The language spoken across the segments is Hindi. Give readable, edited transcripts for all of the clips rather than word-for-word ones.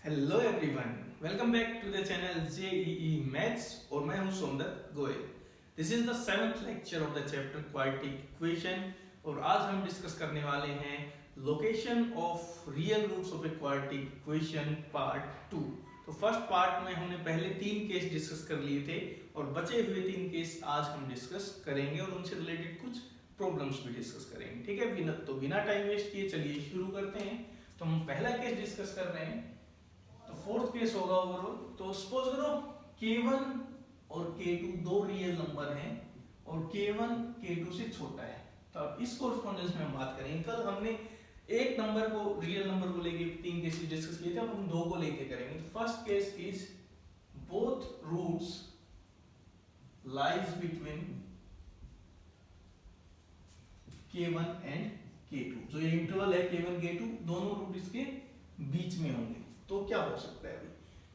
Hello everyone, welcome back to the channel JEE maths और मैं हूं Somdutt Goyal. This is the 7th lecture of the chapter quadratic equation और आज हम डिस्कस करने वाले हैं location of real roots of a quadratic equation part 2। तो फर्स्ट पार्ट में हमने पहले 3 केस डिस्कस कर लिए थे और बचे हुए 3 केस आज हम डिस्कस करेंगे और उनसे रिलेटेड कुछ प्रॉब्लम्स भी डिस्कस करेंगे। ठीक है, बिना टाइम वेस्ट किए चलिए शुरू करते हैं। तो हम पहला केस डिस्कस कर रहे हैं, तो फोर्थ केस होगा ओवरऑल। तो सपोज करो K1 और K2 दो रियल नंबर हैं और K1 K2 से छोटा है। तो अब इस कोरस्पोंडेंस में हम बात करेंगे। कल हमने एक नंबर को रियल नंबर को लेके 3 केसेस डिस्कस किए थे, अब हम दो को लेके करेंगे। तो first case is both roots lies between K1 and K2। जो ये इंटरवल है K1 K2, दोनों रूट इसके बीच में होंगे। तो क्या हो सकता है अभी?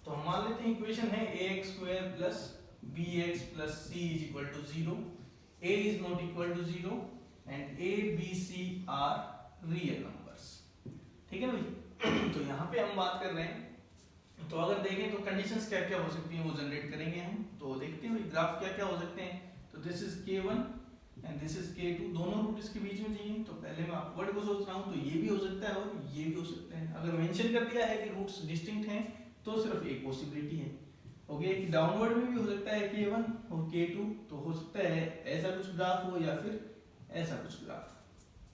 तो हम मान लेते हैं इक्वेशन है ax square plus bx plus c is equal to 0, a is not equal to 0 and a b c are real numbers. ठीक है भाई। तो यहाँ पे हम बात कर रहे हैं, तो अगर देखें तो कंडीशंस क्या क्या हो सकती हैं वो जनरेट करेंगे हम। तो देखते हैं ग्राफ क्या क्या हो सकते हैं। तो this is K1 and this is K2, दोनों रूट इसके बीच में चाहिए। तो पहले मैं अपवर्ड को सोच रहा हूँ, तो ये भी हो सकता है और ये भी हो सकता है। अगर मेंशन कर दिया है कि रूट्स डिस्टिंक्ट हैं तो सिर्फ एक पॉसिबिलिटी है। ओके, कि डाउनवर्ड में भी हो सकता है K1 और K2, तो हो सकता है ऐसा कुछ ग्राफ हो या फिर ऐसा कुछ ग्राफ।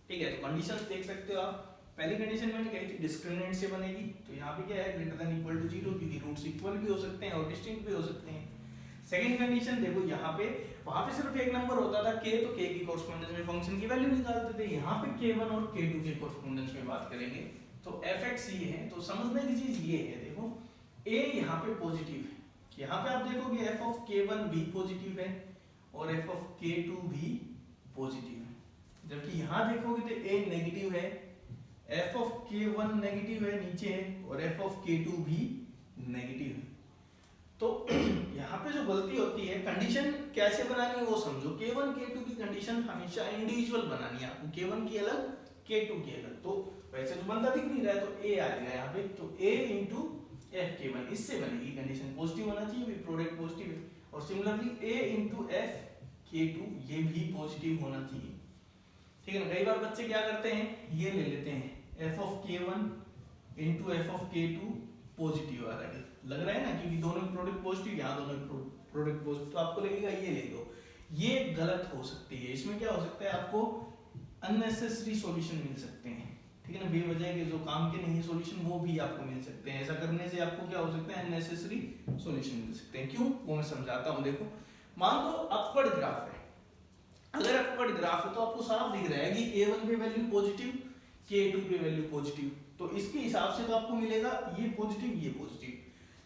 ठीक है, तो कंडीशंस देख सकते हो आप। पहली कंडीशन मैंने कही थी डिस्क्रिमिनेंट से बनेगी, तो यहाँ पे क्या है ग्रेटर देन इक्वल टू 0, क्योंकि रूट्स इक्वल भी हो सकते हैं और डिस्टिंक्ट भी हो सकते हैं। सेकंड कंडीशन देखो, यहाँ पे वहां पे सिर्फ एक नंबर होता था K, तो K की कोरस्पोंडेंस में फंक्शन की वैल्यू निकालते थे। यहाँ पे K1 और K2 के कोरस्पोंडेंस में बात करेंगे। तो fx ये है, तो समझने की चीज ये है, देखो a यहाँ पे पॉजिटिव है, यहाँ पे आप देखोगे f ऑफ K1 भी पॉजिटिव है और f ऑफ K2 भी पॉजिटिव है, जबकि यहाँ देखोगे तो a नेगेटिव है, f ऑफ K1 नेगेटिव है नीचे है और f ऑफ K2 भी नेगेटिव है। तो यहाँ पे जो गलती होती है, कंडीशन कैसे बनानी है वो समझो। K1 K2 की कंडीशन हमेशा इंडिविजुअल बनानी है आपको, K1 की अलग K2 की अलग। तो वैसे तो बनता दिख नहीं रहा है, तो A आएगा यहाँ पे, तो A इंटू एफ K1 इससे बनेगी कंडीशन। पॉजिटिव होना चाहिए, प्रोडक्ट पॉजिटिव है। और similarly A into F K2 ये भी पॉजिटिव होना चाहिए। ठीक है ना। कई बार बच्चे क्या करते हैं, ये ले लेते हैं f of K1 into F of K2 positive आ रहा है, लग रहा है ना, क्योंकि दोनों प्रोडक्ट पॉजिटिव, यहाँ दोनों प्रोडक्ट पॉजिटिव, तो आपको लगेगा ये ले लो। ये गलत हो सकती है। इसमें क्या हो सकता है, आपको अननेसेसरी सॉल्यूशन मिल सकते हैं। ठीक है ना, बेवजह के जो काम के नहीं सॉल्यूशन वो भी आपको मिल सकते हैं। ऐसा करने से आपको क्या हो सकता है, अननेसेसरी सॉल्यूशन मिल सकते हैं। क्यों, वो मैं समझाता हूँ। देखो मान लो अपवर्ड ग्राफ है, अगर अपवर्ड ग्राफ है तो आपको साफ दिख रहा है कि K1 पे वैल्यू पॉजिटिव, K2 पे वैल्यू पॉजिटिव, तो इसके हिसाब से तो आपको मिलेगा ये पॉजिटिव ये पॉजिटिव।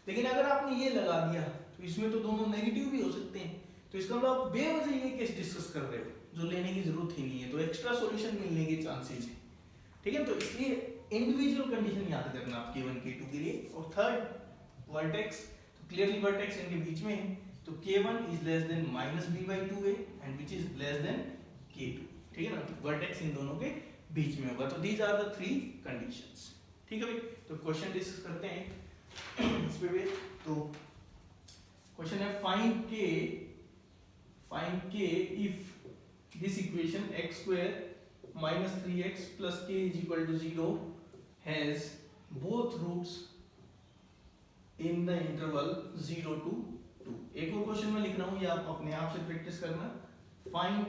लेकिन अगर आपने ये लगा दिया तो इसमें तो दोनों नेगेटिव भी हो सकते हैं। तो इसका मतलब आप बेवजह ये केस डिस्कस कर रहे हो जो लेने की जरूरत ही नहीं है, तो एक्स्ट्रा सॉल्यूशन मिलने के चांसेस है। ठीक है, तो इसलिए इंडिविजुअल कंडीशन याद करना आप K1 K2 के लिए। और थर्ड वर्टेक्स, तो क्लियरली वर्टेक्स इनके बीच में है, तो K1 is less than minus b by 2a and which is less than K2। ठीक है ना, तो वर्टेक्स इन दोनों के बीच में होगा। तो these are the 3 conditions। ठीक है भाई, तो क्वेश्चन डिस्कस करते हैं इस पे। तो क्वेश्चन है find k if this equation x square minus 3x plus k is equal to 0 has both roots in the interval 0 to 2। एक और क्वेश्चन में लिख रहा हूं, ये आप अपने आप से प्रैक्टिस करना। Find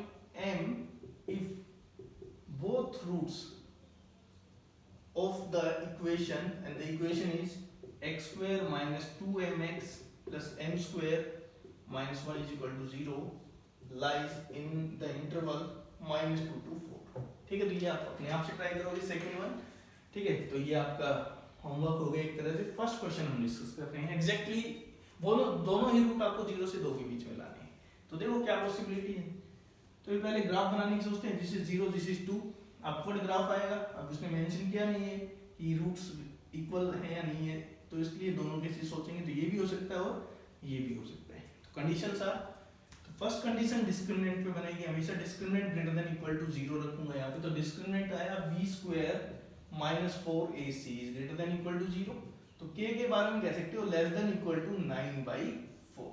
m if both roots of the equation and the equation is x square minus 2mx plus m square minus 1 is equal to 0 lies in the interval minus 2 to 4। ठीक है, तो ये आप अपने आप से ट्राई करोगे सेकंड वन। ठीक है, तो ये आपका होमवर्क हो गया एक तरह से। फर्स्ट क्वेश्चन हम डिस्कस कर रहे हैं, एग्जैक्टली दोनों ही रूट आपको 0 से 2 के बीच में लाने हैं। तो देखो क्या पॉसिबिलिटी है। तो ये पहले ग्राफ बनाने की सोचते हैं, this is 0 this is 2, upward graph आएगा। अब उसने मेंशन किया नहीं है कि रूट्स इक्वल है या नहीं है, तो इसलिए दोनों केसेस सोचेंगे, तो ये भी हो सकता है और ये भी हो सकता है। तो कंडीशंस आर, तो फर्स्ट कंडीशन डिस्क्रिमिनेंट पे बनेगी, हमेशा discriminant greater than equal to 0 रखूंगा यहाँ पे। तो डिस्क्रिमिनेंट आया b square minus 4ac is greater than equal to 0। तो k के बारे में कह सकते हो लेस देन इक्वल टू 9/4,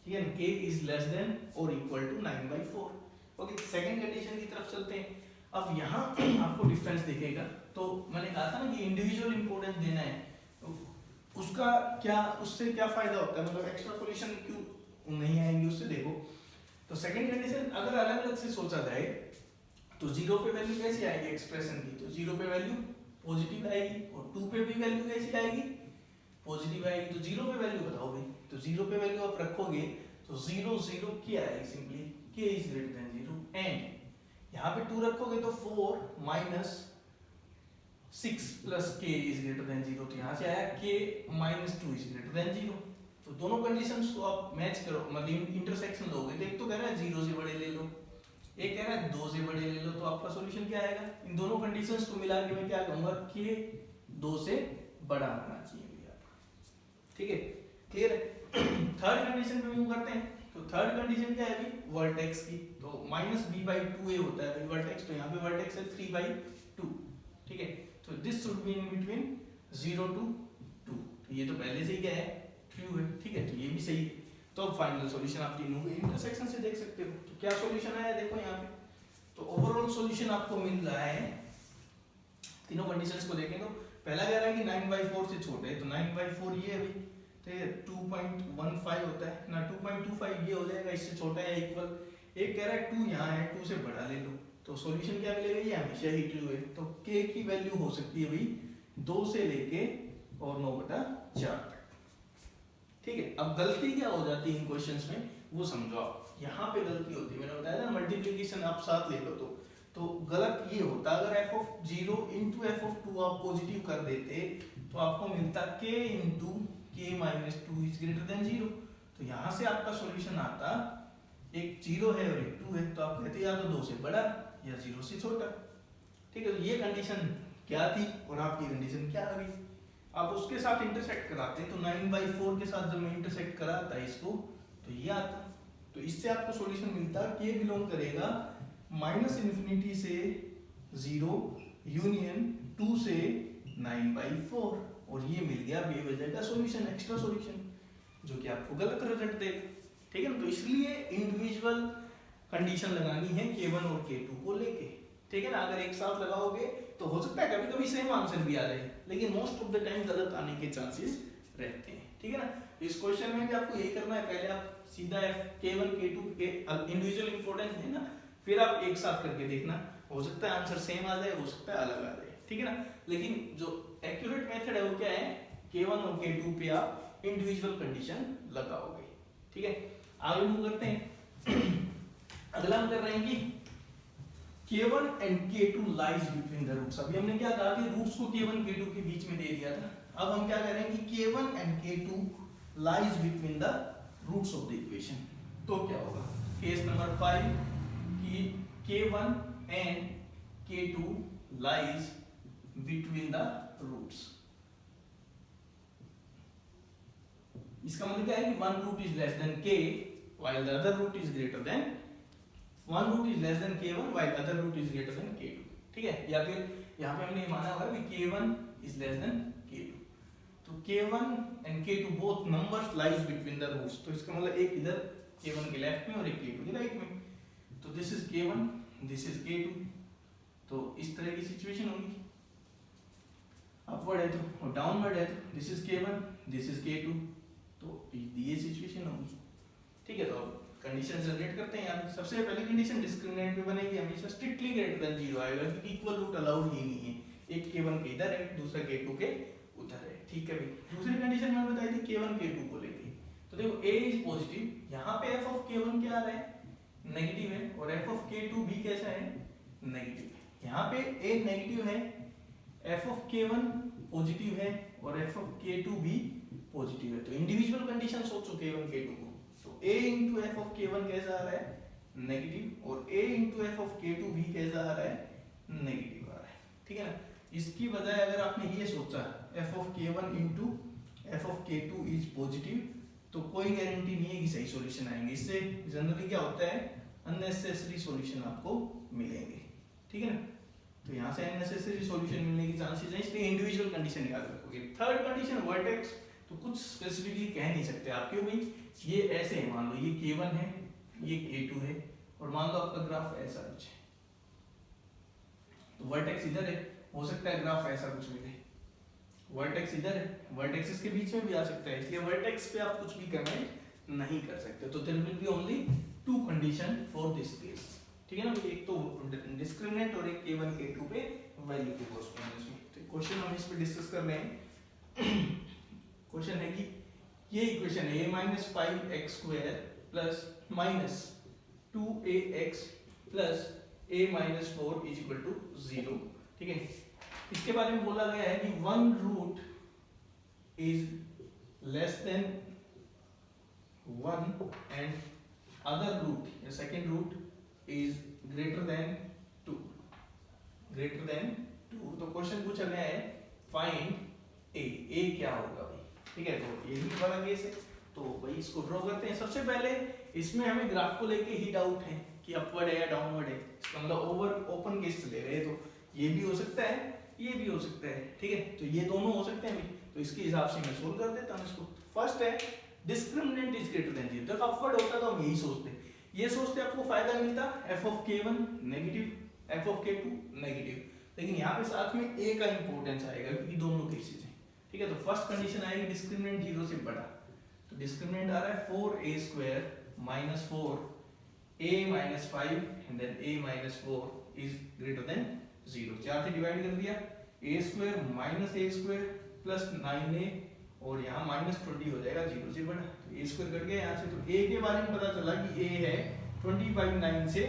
ठीक है ना, k इज लेस देन और equal to 9/4। Okay, second condition की तरफ चलते हैं। अब यहाँ आपको डिफरेंस दिखेगा, तो मैंने कहा था ना कि इंडिविजुअल इंपॉर्टेंस देना है, तो उसका क्या, उससे क्या फायदा होता है, मतलब एक्स्ट्रा सॉल्यूशन क्यों नहीं आएंगे उससे। देखो, तो सेकंड कंडीशन अगर अलग अलग से सोचा जाए तो 0 पे वैल्यू कैसी आएगी एक्सप्रेशन की, तो 0 पे वैल्यू पॉजिटिव आएगी, और 2 पे भी वैल्यू कैसी आएगी, पॉजिटिव आएगी। तो 0 पे वैल्यू बताओ भाई, तो 0 पे वैल्यू आप रखोगे तो 0 0 क्या आएगी, simply k is greater then 0, and यहाँ पे 2 रखोगे तो 4 minus 6 plus k is greater then 0, तो यहाँ से आया k minus 2 is greater then 0। तो दोनों कंडीशंस को आप मैच करो, मतलब इंटरसेक्शन लोगे, तो एक तो कह रहा है 0 से बड़े ले लो, एक कह रहा है 2 से बड़े ले लो, तो आपका सॉल्यूशन क्या आएगा, इन दोनों कंडीशंस को मिला के मैं क्या कहूंगा, k 2 से बड़ा होना चाहिए भैया, ठीक है, क्लियर है। थर्ड कंडीशन पे मूव करते हैं, तो थर्ड कंडीशन क्या है अभी, वर्टेक्स की, तो -b/2a होता है भाई वर्टेक्स, तो यहाँ पे वर्टेक्स है 3/2, ठीक है, तो this should be in between 0 to 2, तो ये तो पहले से ही क्या है, ट्रू है, ठीक है, तो ये भी सही है। तो अब फाइनल सॉल्यूशन आप तीनों के इंटरसेक्शन से देख सकते हो, तो क्या सॉल्यूशन आया देखो यहाँ पे, तो ओवरऑल सॉल्यूशन आपको मिल रहा है, तीनों कंडीशंस को देखें तो पहला कह रहा है कि 9/4 से छोटे है, तो 9/4 ये अभी, तो ये 2.15 होता है ना, 2.25 ये हो जाएगा, इससे छोटा है इक्वल, एक कह रहा है 2 यहाँ है, 2 से बड़ा ले लो, तो सॉल्यूशन क्या मिलेगा, ये हमेशा ही ट्रू है, तो k की वैल्यू हो सकती है भाई 2 से लेके और 9/4 तक, ठीक है। अब गलती क्या हो जाती है इन क्वेश्चंस में वो समझो आप, यहाँ पे गलती होती है, मैंने बताया ना मल्टीप्लिकेशन आप साथ ले लो, तो गलत ये होता, अगर f(0) into f(2) आप पॉजिटिव कर देते तो आपको मिलता k into k minus 2 is greater than 0, तो यहाँ से आपका सॉल्यूशन आता, एक 0 है और एक 2 है, तो आप कहते या तो 2 से बड़ा या 0 से छोटा, ठीक है। तो ये कंडीशन क्या थी और आपकी कंडीशन क्या आ गई, आप उसके साथ इंटरसेक्ट कराते तो 9/4 के साथ जब मैं इंटरसेक्ट कराता इसको तो ये आता, तो इससे आपको सॉल्यूशन मिलता k बिलोंग करेगा -∞ से 0 यूनियन 2 से 9/4, और ये मिल गया बेवजह का सॉल्यूशन, एक्स्ट्रा सॉल्यूशन, जो कि आपको गलत रिजल्ट देगा, ठीक है ना। तो इसलिए इंडिविजुअल कंडीशन लगानी है k1 और k2 को लेके, ठीक है ना। अगर एक साथ लगाओगे तो हो सकता है कभी कभी सेम आंसर भी आ जाए, लेकिन मोस्ट ऑफ द टाइम गलत आने के चांसेस रहते हैं, ठीक है ना। इस क्वेश्चन में भी आपको यही करना है, पहले आप सीधा k1 k2 के इंडिविजुअल इंपॉर्टेंस है ना, फिर आप एक साथ करके देखना, हो सकता है आंसर सेम आ जाए, हो सकता है अलग आ जाए, ठीक है ना। लेकिन जो एक्यूरेट मेथड है वो क्या है, k1 और k2 पे आप इंडिविजुअल कंडीशन लगाओगे, ठीक है। आगे मूव करते हैं। अगला हम कर रहे हैं कि k1 and k2 lies between the roots। अभी हमने क्या कहा कि रूट्स को k1 k2 के बीच में दे दिया था, अब हम क्या करेंगे कि k1 and k2 lies between the roots of the equation, तो क्या होगा, केस नंबर 5 कि k1 and k2 lies between the roots, इसका मतलब क्या है कि one root is less than k while the other root is greater than, one root is less than k1 while other root is greater than k2, ठीक है। या फिर यहाँ पे हमने माना हुआ है कि k1 is less than k2, तो k1 and k2 both numbers lies between the roots, तो इसका मतलब एक इधर k1 के लेफ्ट में और एक k2 के राइट में, तो this is k1 this is k2, तो इस तरह की सिचुएशन होगी, अपवर्ड है तो और डाउनवर्ड है तो this is k1 this is k2, तो ये सिचुएशन होगी, ठीक है। तो अब कंडीशन जनरेट करते हैं। यहाँ सबसे पहली कंडीशन डिस्क्रिमिनेंट पे बनेगी, हमेशा स्ट्रिक्टली ग्रेटर देन 0 आएगा, क्योंकि इक्वल रूट अलाउड ही नहीं है, एक k1 के इधर है दूसरा k2 के उधर है, ठीक है भाई। दूसरी कंडीशन मैंने बताई थी k1 k2 को लेके, तो देखो a इज पॉजिटिव, यहाँ पे f ऑफ k1 क्या आ रहा है, नेगेटिव है, और f ऑफ k2 भी कैसा है, नेगेटिव है। यहाँ पे a नेगेटिव है, f ऑफ k1 पॉजिटिव है और f ऑफ k2 भी पॉजिटिव है, तो इंडिविजुअल कंडीशन सोचो k1 k2 को, तो a into f of k1 कैसा आ रहा है, नेगेटिव, और a into f of k2 भी कैसा आ रहा है, नेगेटिव आ रहा है, ठीक है ना। इसकी बजाय अगर आपने ये सोचा f of k1 into f of k2 is positive, तो कोई गारंटी नहीं है कि सही सॉल्यूशन आएंगे, इससे जनरली क्या होता है, अननेसेसरी सॉल्यूशन आपको मिलेंगे, ठीक है ना। तो यहाँ से अननेसेसरी सॉल्यूशन मिलने की चांसेस है, इसलिए इंडिविजुअल कंडीशन याद रखोगे। थर्ड कंडीशन वर्टेक्स, तो कुछ स्पेसिफिकली कह नहीं सकते आप, क्यों भाई, ये ऐसे है, मान लो ये K1 है, ये K2 है, और मान लो आपका ग्राफ ऐसा कुछ है, तो वर्टेक्स इधर है, हो सकता है ग्राफ ऐसा कुछ मिले, वर्टेक्स इधर है, वर्टेक्सेस के बीच में भी आ सकता है, इसलिए वर्टेक्स पे आप कुछ भी कमेंट नहीं कर सकते। तो there will be only two condition for this case, ठीक है ना, एक तो डिस्क्रिमिनेंट और एक K1 K2 पे वैल्यू के कोरेस्पोंडेंस में। तो क्वेश्चन हम इस पे डिस्कस कर रहे हैं। क्वेश्चन है कि ये इक्वेशन है a-5x² plus minus 2ax plus a-4 is equal to 0, ठीक है। इसके बारे में बोला गया है कि one root is less than 1 and other root या second root is greater than 2, greater than 2। तो क्वेश्चन पूछा गया है फाइंड ए क्या होगा भाई, ठीक है। तो यही वाला केस है, तो भाई इसको ड्रॉ करते हैं। सबसे पहले इसमें हमें ग्राफ को लेके ही डाउट है कि अपवर्ड है या डाउनवर्ड है, इसका मतलब ओपन केस ले रहे हैं, तो ये भी हो सकता है, ये भी हो सकता है, ठीक है। तो ये दोनों हो सकते हैं भाई, तो इसके हिसाब से मैं सोल्व कर देता हूं इसको। फर्स्ट है डिस्क्रिमिनेंट इज ग्रेटर देन 0, जब अपवर्ड होता तो हम यही सोचते, ये सोचते आपको फायदा मिलता f of k1 negative, f of k2 negative, लेकिन यहाँ पे साथ में a का इंपॉर्टेंस आएगा क्योंकि दोनों केसेस हैं, ठीक है। तो फर्स्ट कंडीशन आएगी डिस्क्रिमिनेंट 0 से बड़ा, तो डिस्क्रिमिनेंट आ रहा है 4a² minus 4a minus 5 and then a minus 4 is greater than 0, 4 से डिवाइड कर दिया, a² minus a² plus 9a और यहाँ -20 हो जाएगा 0 से बड़ा, तो a² कट गया यहाँ से। तो a के बारे में पता चला कि a है 20/9 से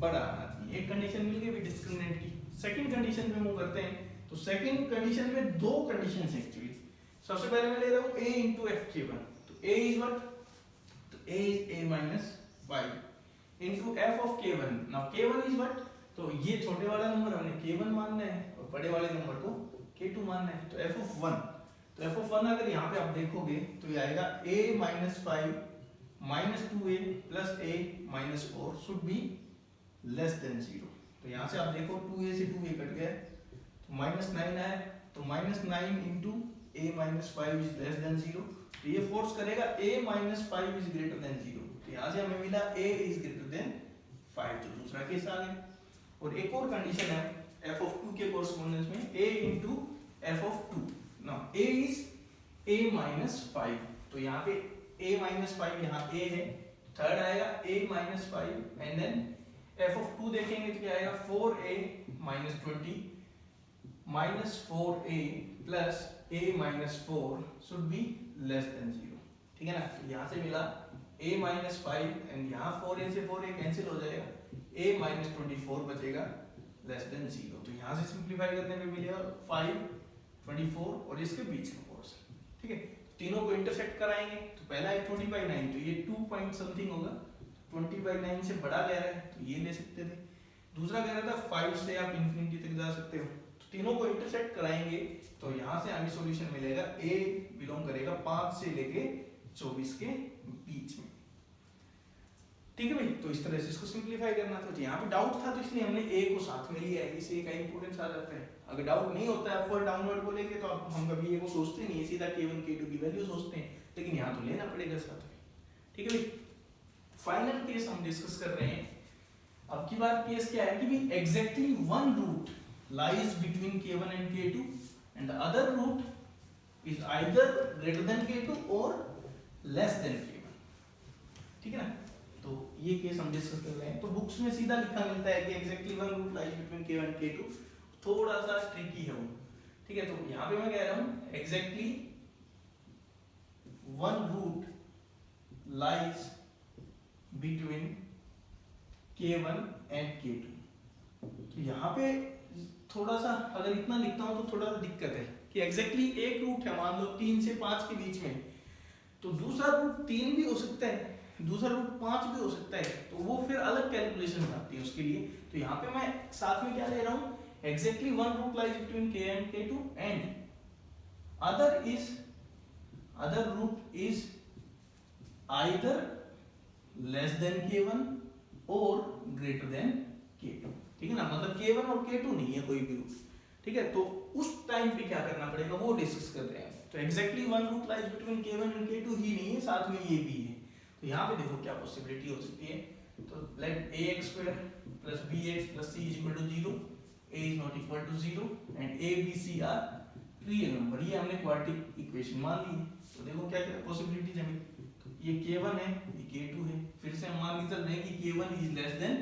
बड़ा आना चाहिए, एक कंडीशन मिल गई डिस्क्रिमिनेंट की। सेकंड कंडीशन पे मूव करते हैं, तो सेकंड कंडीशन में दो कंडीशंस हैं एक्चुअली। सबसे पहले मैं ले रहा हूँ a into fk1, तो a is what, तो a is a-5 into f of k1, now k1 is what, तो ये छोटे वाला नंबर हमने k1 मानना है और बड़े वाले नंबर को k2 मानना है, तो f of 1, तो f of 1 अगर यहाँ पे आप देखोगे तो ये आएगा a-5 -2a plus a-4 should be less than 0, तो यहाँ से आप देखो 2a से 2a कट गया, तो -9 आया, तो -9 into a-5 is less than 0, तो ये फोर्स करेगा a-5 is greater than 0, तो यहाँ से हमें मिला a is greater than 5, तो दूसरा केस आ गया। और एक और कंडीशन है f of 2 के कोरेस्पोंडेंस में a into f of 2, now a is a-5, तो यहाँ पे a-5 यहाँ a है, थर्ड आएगा a-5 and then f of 2 देखेंगे तो क्या आएगा 4a -20 -4a plus a-4 should be less than 0, ठीक है ना। तो यहाँ से मिला a-5 एंड यहाँ 4a से 4a कैंसिल हो जाएगा, a-24 बचेगा लेस देन 0, तो यहाँ से सिंपलीफाई करने में मिलेगा 5 24 और इसके बीच का पोर्शन, ठीक है। तीनों को इंटरसेक्ट कराएंगे, तो पहला है 20/9, तो ये 2 पॉइंट समथिंग होगा, 20/9 से बड़ा कह रहा है तो ये ले सकते थे, दूसरा कह रहा था 5 से आप इंफिनिटी तक जा सकते हो, तो तीनों को इंटरसेक्ट कराएंगे तो यहाँ से हमें सॉल्यूशन मिलेगा a बिलोंग करेगा 5 से लेके 24 के बीच में, ठीक है भाई। तो इस तरह से इसको सिंपलीफाई करना था, तो यहाँ पे डाउट था तो इसलिए हमने a को साथ में लिया है, इससे का इंपॉर्टेंस आ जाता है। अगर डाउट नहीं होता है अपवर्ड डाउनवर्ड को लेके तो हम कभी a को सोचते नहीं है, सीधा k1 k2 की वैल्यू सोचते हैं, लेकिन यहाँ तो लेना पड़ेगा साथ में, ठीक है भाई। फाइनल केस हम डिस्कस कर रहे हैं, अब की बार केस क्या है कि भाई exactly one root lies between k1 and k2 and the other root is either greater than k2 or less than k1, ठीक है ना। तो ये केस हम डिस्कस कर रहे हैं, तो बुक्स में सीधा लिखा मिलता है कि exactly one root lies between k1 and k2, थोड़ा सा ट्रिकी है वो, ठीक है। तो यहाँ पे मैं कह रहा हूँ exactly one root lies between k1 and k2, तो यहाँ पे थोड़ा सा अगर इतना लिखता हूं तो थोड़ा सा दिक्कत है कि एग्जैक्टली एक रूट है, मान लो 3 से 5 के बीच में, तो दूसरा रूट 3 भी हो सकता है, दूसरा रूट 5 भी हो सकता है, तो वो फिर अलग कैलकुलेशन आती है उसके लिए। तो यहाँ पे मैं साथ में क्या ले रहा हूँ, exactly one root lies between k and k2 and other root is either less than k1 और ग्रेटर देन k2, ठीक है ना, मतलब K1 और K2 नहीं है कोई भी रूट, ठीक है। तो उस टाइम पे क्या करना पड़ेगा वो डिस्कस करते हैं। तो exactly one root lies between K1 and K2 ही नहीं है, साथ में ये भी है। तो यहाँ पे देखो क्या पॉसिबिलिटी हो सकती है। तो late ax square plus bx plus c is equal to 0, a is not equal to 0 and a b c are real number, ये हमने क्वाड्रेटिक इक्वेशन मान ली है। तो देखो क्या क्या पॉसिबिलिटीज हैं, ये K1 है, ये K2 है, फिर से हम मान के चल रहे हैं कि K1 is less then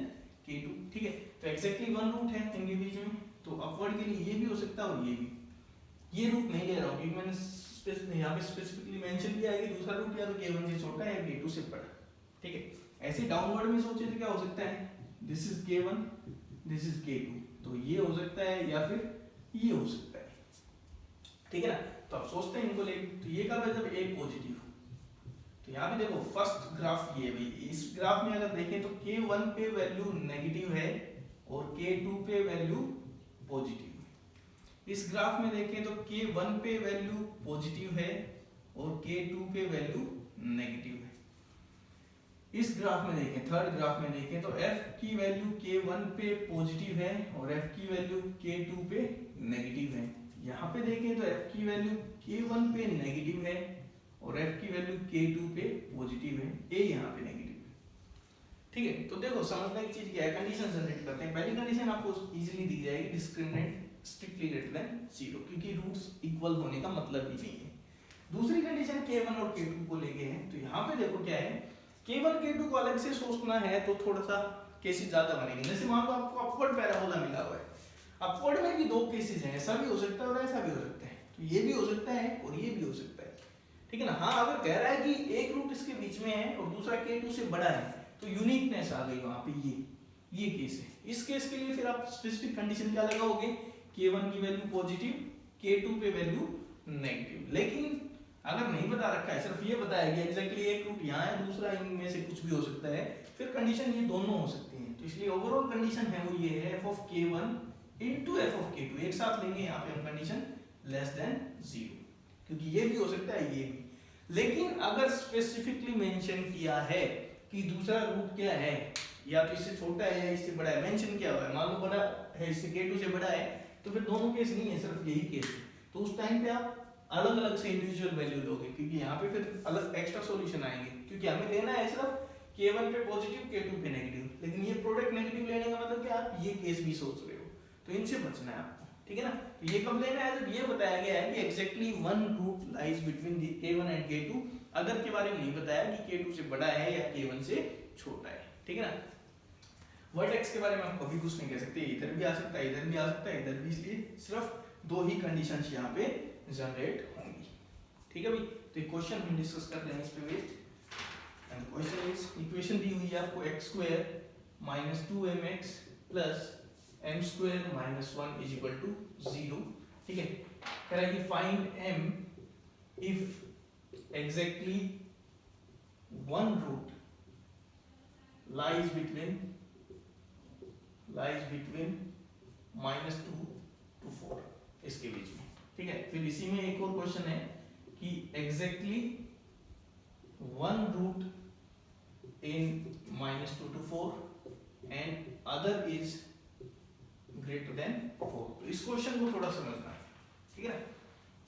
K2, ठीक है। तो एग्जैक्टली वन रूट है इनके बीच में, तो अपवर्ड के लिए ये भी हो सकता है और ये भी। ये रूट नहीं ले रहा हूँ क्योंकि मैंने यहाँ पे स्पेसिफिकली मेंशन किया है कि दूसरा रूट या तो K1 से छोटा है या K2 से बड़ा, ठीक है। ऐसे डाउनवर्ड में सोचे तो क्या हो सकता है, this is K1, this is K2, तो ये हो सकता है या फिर ये हो सकता है, ठीक है ना। तो अब सोचते हैं इनको लेके, तो ये कब है जब A पॉजिटिव। तो यहाँ पे देखो फर्स्ट ग्राफ ये भाई, इस ग्राफ में अगर देखें तो K1 पे वैल्यू नेगेटिव है और K2 पे वैल्यू पॉजिटिव है। इस ग्राफ में देखें तो K1 पे वैल्यू पॉजिटिव है और K2 पे वैल्यू नेगेटिव है। इस ग्राफ में देखें, थर्ड ग्राफ में देखें तो f की वैल्यू K1 पे पॉजिटिव है और f की वैल्यू K2 पे नेगेटिव है। यहाँ पे देखें तो f की वैल्यू K1 पे नेगेटिव है और f की वैल्यू K2 पे पॉजिटिव है, a यहाँ पे नेगेटिव है, ठीक है। तो देखो समझने की चीज क्या है, कंडीशन जनरेट करते हैं। पहली कंडीशन आपको इजीली दिख जाएगी, डिस्क्रिमिनेंट स्ट्रिक्टली ग्रेटर देन 0, क्योंकि रूट्स इक्वल होने का मतलब ही नहीं है। दूसरी कंडीशन K1 और K2 को लेके है। तो यहाँ पे देखो क्या है, K1 K2 को अलग से सोचना है तो थोड़ा सा केसेस ज्यादा बनेंगे। जैसे मान लो आपको अपवर्ड पैराबोला मिला हुआ है, अपवर्ड में भी दो केसेस हैं, ऐसा भी हो सकता है और ऐसा भी हो सकता है। तो ये भी हो सकता है और ये भी हो सकता है, ठीक है ना। हाँ, अगर कह रहा है कि एक रूट इसके बीच में है और दूसरा K2 से बड़ा है तो यूनिकनेस आ गई वहां पे, ये केस है। इस केस के लिए फिर आप स्पेसिफिक कंडीशन क्या लगाओगे, K1 की वैल्यू पॉजिटिव, K2 पे वैल्यू नेगेटिव। लेकिन अगर नहीं बता रखा है, सिर्फ ये बताया कि एग्जैक्टली एक रूट यहाँ है, दूसरा इनमें से कुछ भी हो सकता है, फिर कंडीशन ये दोनों हो सकती हैं। तो इसलिए ओवरऑल कंडीशन है वो ये है f of K1 into f of K2, एक साथ लेंगे यहाँ पे हम कंडीशन लेस देन 0, क्योंकि ये भी हो सकता है ये भी। लेकिन अगर स्पेसिफिकली मेंशन किया है कि दूसरा रूट क्या है, या तो इससे छोटा है या इससे बड़ा है, मेंशन किया हुआ है, मान लो बड़ा है इससे K2 से बड़ा है, तो फिर दोनों केस नहीं है, सिर्फ यही केस है। तो उस टाइम पे आप अलग अलग से इंडिविजुअल वैल्यू लोगे, क्योंकि यहाँ पे फिर अलग एक्स्ट्रा सॉल्यूशन आएंगे, क्योंकि हमें लेना है सिर्फ K1 पे पॉजिटिव, K2 पे नेगेटिव। लेकिन ये प्रोडक्ट नेगेटिव लेने का मतलब क्या, आप ये केस भी सोच रहे हो, तो इनसे बचना है आपको, ठीक है ना। तो ये कब लेना है, जब ये बताया गया है कि exactly one root lies between K1 and K2, other के बारे में नहीं बताया कि K2 से बड़ा है या K1 से छोटा है, ठीक है ना। वर्टेक्स के बारे में हम कभी कुछ नहीं कह सकते, इधर भी आ सकता है, इधर भी आ सकता है, इधर भी, इसलिए सिर्फ दो ही कंडीशंस यहाँ पे जनरेट होंगी, ठीक है भाई। तो एक क्वेश्चन हम डिस्कस करते हैं इस पे based, and question is, equation दी हुई है आपको x square minus 2mx plus m square minus 1 is equal to 0, ठीक है। कह रहा है कि find m if exactly one root lies between -2 to 4, इसके बीच में, ठीक है। फिर इसी में एक और क्वेश्चन है कि exactly one root in -2 to 4 and other is greater than 4। तो इस क्वेश्चन को थोड़ा समझना है, ठीक है।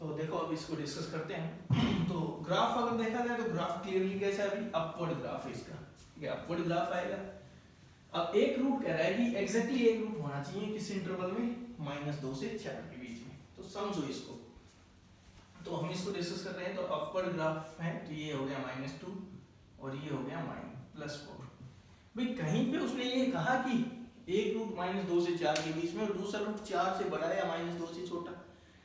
तो देखो अब इसको डिस्कस करते हैं। तो ग्राफ अगर देखा जाए तो ग्राफ क्लियरली कैसा है अभी, अपवर्ड ग्राफ है इसका, ठीक है, अपवर्ड ग्राफ आएगा। अब एक रूट कह रहा है कि एग्जैक्टली एक रूट होना चाहिए किस इंटरवल में, -2 से 4 के बीच में। तो समझो इसको, तो हम इसको डिस्कस कर रहे हैं। तो अपवर्ड ग्राफ है, तो ये हो गया -2 और ये हो गया +4। भाई कहीं पे उसने ये कहा कि एक रूट -2 से 4 के बीच में और दूसरा रूट 4 से बड़ा है या -2 से छोटा,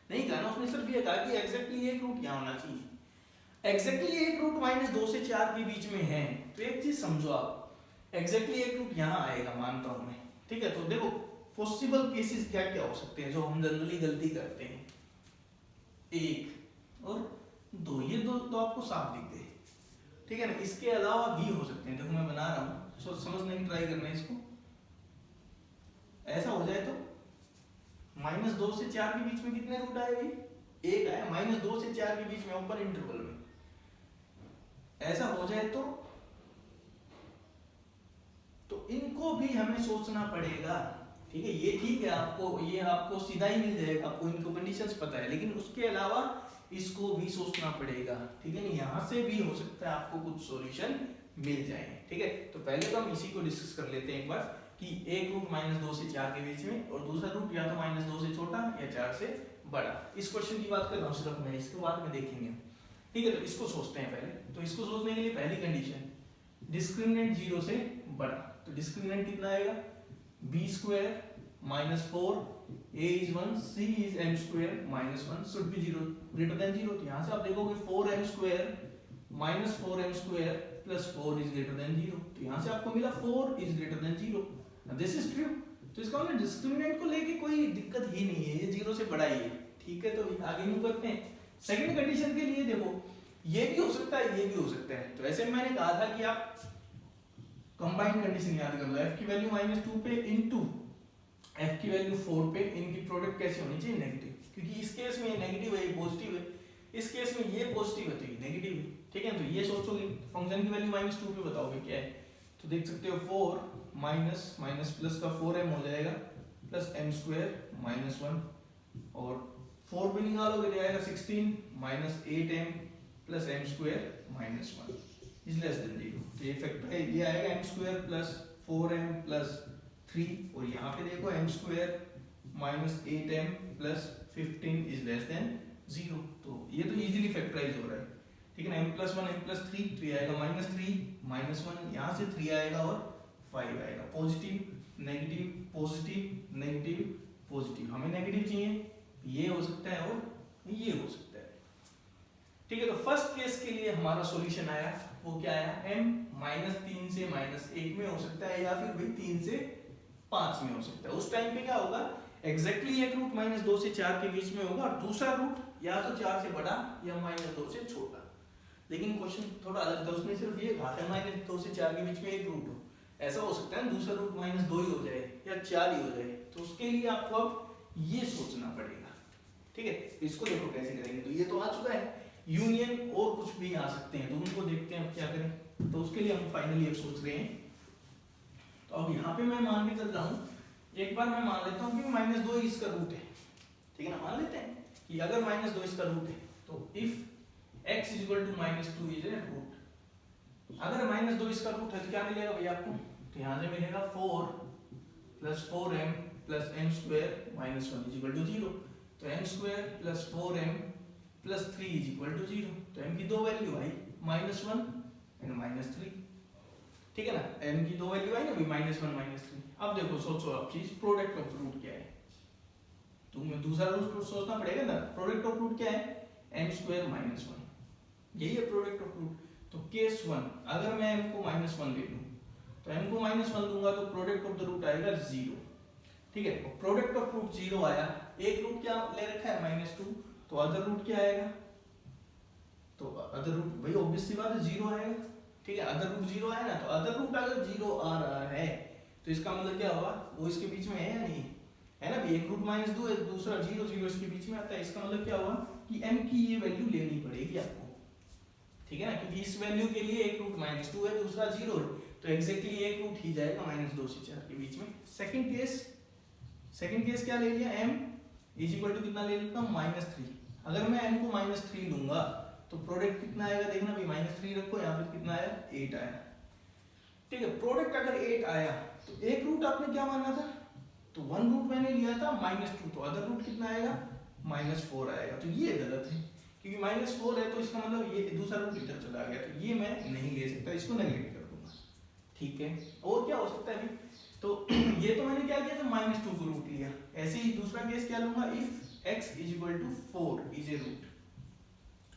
नहीं कहा ना। उसने सिर्फ ये कहा कि एग्जैक्टली एक रूट यहाँ होना चाहिए। एग्जैक्टली एक रूट -2 से 4 के बीच में है, तो एक चीज समझो आप, एग्जैक्टली एक रूट यहाँ आएगा, मानता हूं मैं, ठीक है। तो देखो पॉसिबल केसेस क्या क्या हो सकते हैं जो हम जनरली गलती करते हैं, 1 और 2, ये दो तो आपको साफ दिख गए, ठीक है ना। इसके अलावा भी हो सकते हैं, देखो मैं बना रहा हूँ, समझने की ट्राई करना है इसको। ऐसा हो जाए तो -2 से 4 के बीच में कितने रूट आए भाई, एक आया, -2 से 4 के बीच में ओपन इंटरवल में। ऐसा हो जाए तो इनको भी हमें सोचना पड़ेगा ठीक है, ये ठीक है, आपको सीधा ही मिल जाएगा, आपको इनको कंडीशंस पता है, लेकिन उसके अलावा इसको भी सोचना पड़ेगा, ठीक है ना। यहाँ से भी हो सकता है आपको कुछ सॉल्यूशन मिल जाए, ठीक है। तो पहले तो हम इसी को डिस्कस कर लेते हैं एक बार कि एक रूट -2 से 4 के बीच में और दूसरा रूट या तो -2 से छोटा या 4 से बड़ा। इस क्वेश्चन की बात कर रहा हूँ सिर्फ मैं, इसके बाद में देखेंगे, ठीक है। तो इसको सोचते हैं पहले। तो इसको सोचने के लिए पहली कंडीशन, डिस्क्रिमिनेंट 0 से बड़ा। तो डिस्क्रिमिनेंट कितना आएगा, b² -4 a is 1 c is m² -1 should be 0 greater than 0। तो यहाँ से आप देखोगे 4m² -4m² plus 4 is greater than 0। तो यहाँ से आपको मिला 4 is greater than 0। This is true. तो इसका मतलब डिस्क्रिमिनेंट को लेके कोई दिक्कत ही नहीं है, ये 0 से बड़ा ही है, ठीक है। तो आगे मूव करते हैं। सेकंड कंडीशन के लिए देखो, ये भी हो सकता है, ये भी हो सकता है। तो ऐसे मैंने कहा था कि आप कंबाइंड कंडीशन याद कर लो, f की वैल्यू -2 पे इनटू f की वैल्यू 4 पे, इनकी प्रोडक्ट कैसे होनी चाहिए, नेगेटिव, क्योंकि इस केस में ये नेगेटिव है, ये पॉजिटिव है, इस केस में ये पॉजिटिव है तो ये नेगेटिव है, ठीक है। तो ये सोचोगे, फंक्शन की वैल्यू -2 पे बताओगे क्या है, तो देख सकते हो 4 माइनस माइनस प्लस का 4m हो जाएगा प्लस m² -1 और 4 पे निकालोगे तो आएगा 16 minus 8m plus m² -1 is less then 0। तो ये फैक्टर है, ये आएगा m² प्लस 4m प्लस 3 और यहाँ पे देखो m² minus 8m plus 15 is less then 0। तो ये तो इजीली फैक्टराइज हो रहा है, ठीक है ना। m+1 m+3 तो ये आएगा -3 -1, यहाँ से 3 आएगा और 5 आएगा। Positive negative positive negative positive, हमें नेगेटिव चाहिए, ये हो सकता है और ये हो सकता है, ठीक है। तो फर्स्ट केस के लिए हमारा सॉल्यूशन आया, वो क्या आया, m -3 से -1 में हो सकता है या फिर भाई 3 से 5 में हो सकता है। उस टाइम पे क्या होगा, एग्जैक्टली एक रूट -2 से 4 के बीच में होगा और दूसरा रूट या तो 4 से बड़ा या -2 से छोटा। लेकिन क्वेश्चन थोड़ा अलग था, उसने सिर्फ ये कहा था -2 से 4 के बीच में एक रूट हो। ऐसा हो सकता है ना दूसरा रूट -2 ही हो जाए या 4 ही हो जाए, तो उसके लिए आपको अब ये सोचना पड़ेगा, ठीक है। इसको देखो कैसे करेंगे। तो ये तो आ चुका है, यूनियन और कुछ भी आ सकते हैं, तो उनको देखते हैं अब क्या करें। तो उसके लिए हम फाइनली अब सोच रहे हैं। तो अब यहाँ पे मैं मान के चल रहा हूँ, एक बार मैं मान लेता हूँ कि -2 इसका रूट है, ठीक है ना। मान लेते हैं कि अगर -2 इसका रूट है तो if x = -2 is a root. अगर -2 इसका रूट है तो क्या मिलेगा भैया आपको, तो यहाँ से मिलेगा 4 + 4m + m² -1 = 0। तो m² + 4m + 3 = 0। तो m की दो वैल्यू आई, -1 और -3, ठीक है ना। m की दो वैल्यू आई ना, -1 -3। अब देखो सोचो आप चीज, प्रोडक्ट ऑफ रूट क्या है, तुम्हें दूसरा रूट सोचना पड़ेगा ना। प्रोडक्ट ऑफ रूट क्या है, m² -1, यही है प्रोडक्ट ऑफ रूट। तो केस 1, अगर मैं m को -1 ले लूं, तो m को -1 लूंगा तो प्रोडक्ट ऑफ द रूट आएगा 0, ठीक है। प्रोडक्ट ऑफ रूट 0 आया, एक रूट क्या ले रखा है -2, तो अदर रूट क्या आएगा, तो अदर रूट भाई ऑब्वियस सी बात है 0 आएगा, ठीक है। अदर रूट 0 आया ना, तो अदर रूट अगर 0 आ रहा है तो इसका मतलब क्या हुआ, वो इसके बीच में है या नहीं है ना। एक रूट -2 है, दूसरा 0 0 इसके बीच में आता है, इसका मतलब क्या हुआ कि m की ये वैल्यू लेनी पड़ेगी आपको, ठीक है ना, क्योंकि इस वैल्यू के लिए एक रूट -2 है, दूसरा 0 है, तो एग्जैक्टली एक रूट ही जाएगा -2 से 4 के बीच में। सेकंड केस क्या ले लिया, m = कितना ले लेता हूं, -3। अगर मैं m को -3 लूंगा तो प्रोडक्ट कितना आएगा, देखना भाई -3 रखो, यहाँ पे कितना आया, 8 आया, ठीक है। प्रोडक्ट अगर 8 आया तो एक रूट आपने क्या माना था, तो वन रूट मैंने लिया था -2, तो अदर रूट कितना आएगा, -4 आएगा। तो ये गलत है, क्योंकि -4 है तो इसका मतलब ये दूसरा रूट इधर चला गया, तो ये मैं नहीं ले सकता, इसको नेगलेक्ट कर दूंगा, ठीक है। और क्या हो सकता है, तो ये तो मैंने क्या किया था, -2 को रूट लिया। ऐसे ही दूसरा केस क्या लूंगा, if x = 4 is a root.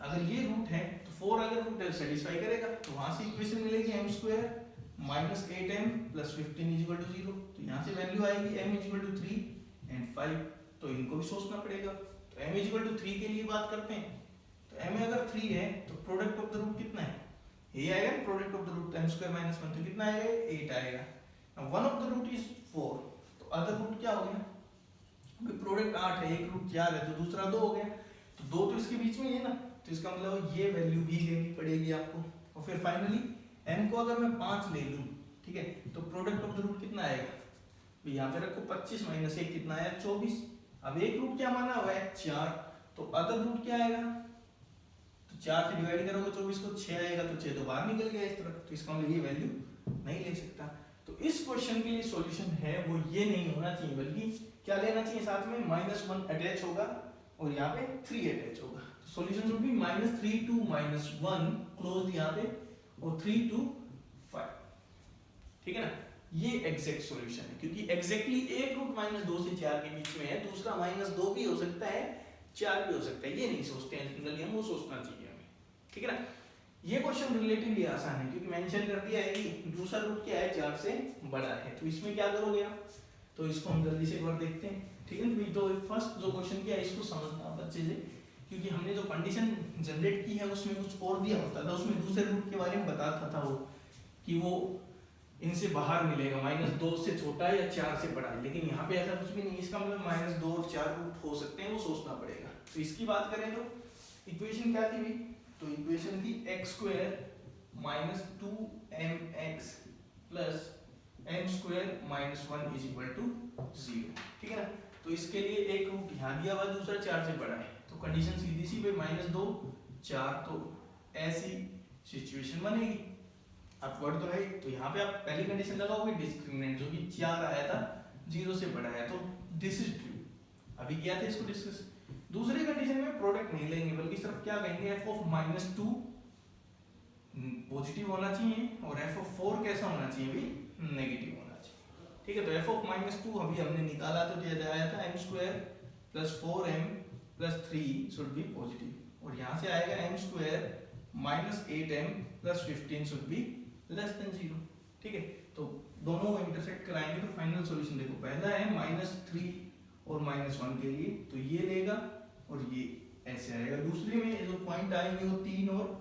अगर ये रूट है तो 4 अगर रूट है सेटिस्फाई करेगा, तो वहां से इक्वेशन मिलेगी m² -8m + 15 = 0। तो यहाँ से वैल्यू आएगी m = 3 और 5, तो इनको भी सोचना पड़ेगा। तो m = 3 के लिए बात करते हैं, तो m अगर 3 है तो प्रोडक्ट ऑफ द रूट कितना है, ये आएगा product of the root m² -1, तो कितना आएगा, 8 आएगा। अब one of the root is 4, तो अदर रूट क्या हो गया, प्रोडक्ट 8 है, एक रूट 4 है, तो दूसरा 2 हो गया, तो 2 तो इसके बीच में ही है ना, तो इसका मतलब ये वैल्यू भी लेनी पड़ेगी आपको। और फिर फाइनली m को अगर मैं 5 ले लूं, ठीक है, तो प्रोडक्ट ऑफ द रूट कितना आएगा, यहाँ पे रखो 25 माइनस 1 कितना आया 24। अब एक रूट क्या माना हुआ है 4, तो अदर रूट क्या आएगा, तो 4 से डिवाइड करोगे 24 को 6 आएगा, तो 6 तो बाहर निकल गया इस तरफ, तो इसका मतलब ये वैल्यू नहीं ले सकता। तो इस क्वेश्चन के लिए सॉल्यूशन है वो ये नहीं होना चाहिए, बल्कि क्या लेना चाहिए साथ में, -1 अटैच होगा और यहाँ पे 3 अटैच होगा। Solution should be -3 to -1 close यहाँ पे और 3 to 5, ठीक है ना। ये एग्जैक्ट सॉल्यूशन है, क्योंकि एग्जैक्टली एक रूट -2 से 4 के बीच में है, दूसरा -2 भी हो सकता है 4 भी हो सकता है, ये नहीं सोचते हैं जनरली हम, वो सोचना चाहिए हमें, ठीक है ना। ये क्वेश्चन रिलेटिवली आसान है, क्योंकि मेंशन कर दिया है कि दूसरा रूट क्या है 4 से बड़ा है, तो इसमें क्या करोगे आप, तो इसको हम जल्दी से एक बार देखते हैं, ठीक है ना। तो फर्स्ट जो क्वेश्चन किया है इसको समझना आप अच्छे से, क्योंकि हमने जो कंडीशन जनरेट की है उसमें कुछ और दिया होता था, उसमें दूसरे रूट के बारे में बताता था वो कि वो इनसे बाहर मिलेगा, -2 से छोटा है या 4 से बड़ा है, लेकिन यहाँ पे ऐसा कुछ भी नहीं, इसका मतलब -2 और 4 रूट हो सकते हैं, वो सोचना पड़ेगा। तो इसकी बात करें तो इक्वेशन क्या थी भाई, तो इक्वेशन थी x² - 2mx प्लस m² - 1 = 0, ठीक है ना। तो इसके लिए एक रूट यहाँ दिया हुआ, दूसरा 4 से बड़ा है, तो कंडीशन सीधी सी भाई -2 4, तो ऐसी सिचुएशन बनेगी। आप वर्ड तो है, तो यहाँ पे आप पहली कंडीशन लगाओगे डिस्क्रिमिनेंट, जो कि 4 आया था 0 से बड़ा है, तो दिस इज ट्रू, अभी किया था इसको डिस्कस। दूसरी कंडीशन में प्रोडक्ट नहीं लेंगे, बल्कि सिर्फ क्या कहेंगे f of -2 पॉजिटिव होना चाहिए और f of 4 कैसा होना चाहिए भी, नेगेटिव होना चाहिए, ठीक है। तो f of -2 अभी हमने निकाला, तो ये आया था m² + 4m + 3 should be positive, और यहाँ से आएगा m² - 8m + 15 शुड बी <0, ठीक है। तो दोनों को इंटरसेक्ट कराएंगे तो फाइनल सॉल्यूशन देखो, पहला है -3 और -1 के लिए, तो ये लेगा और ये ऐसे आएगा। दूसरे में जो पॉइंट आएंगे वो 3 और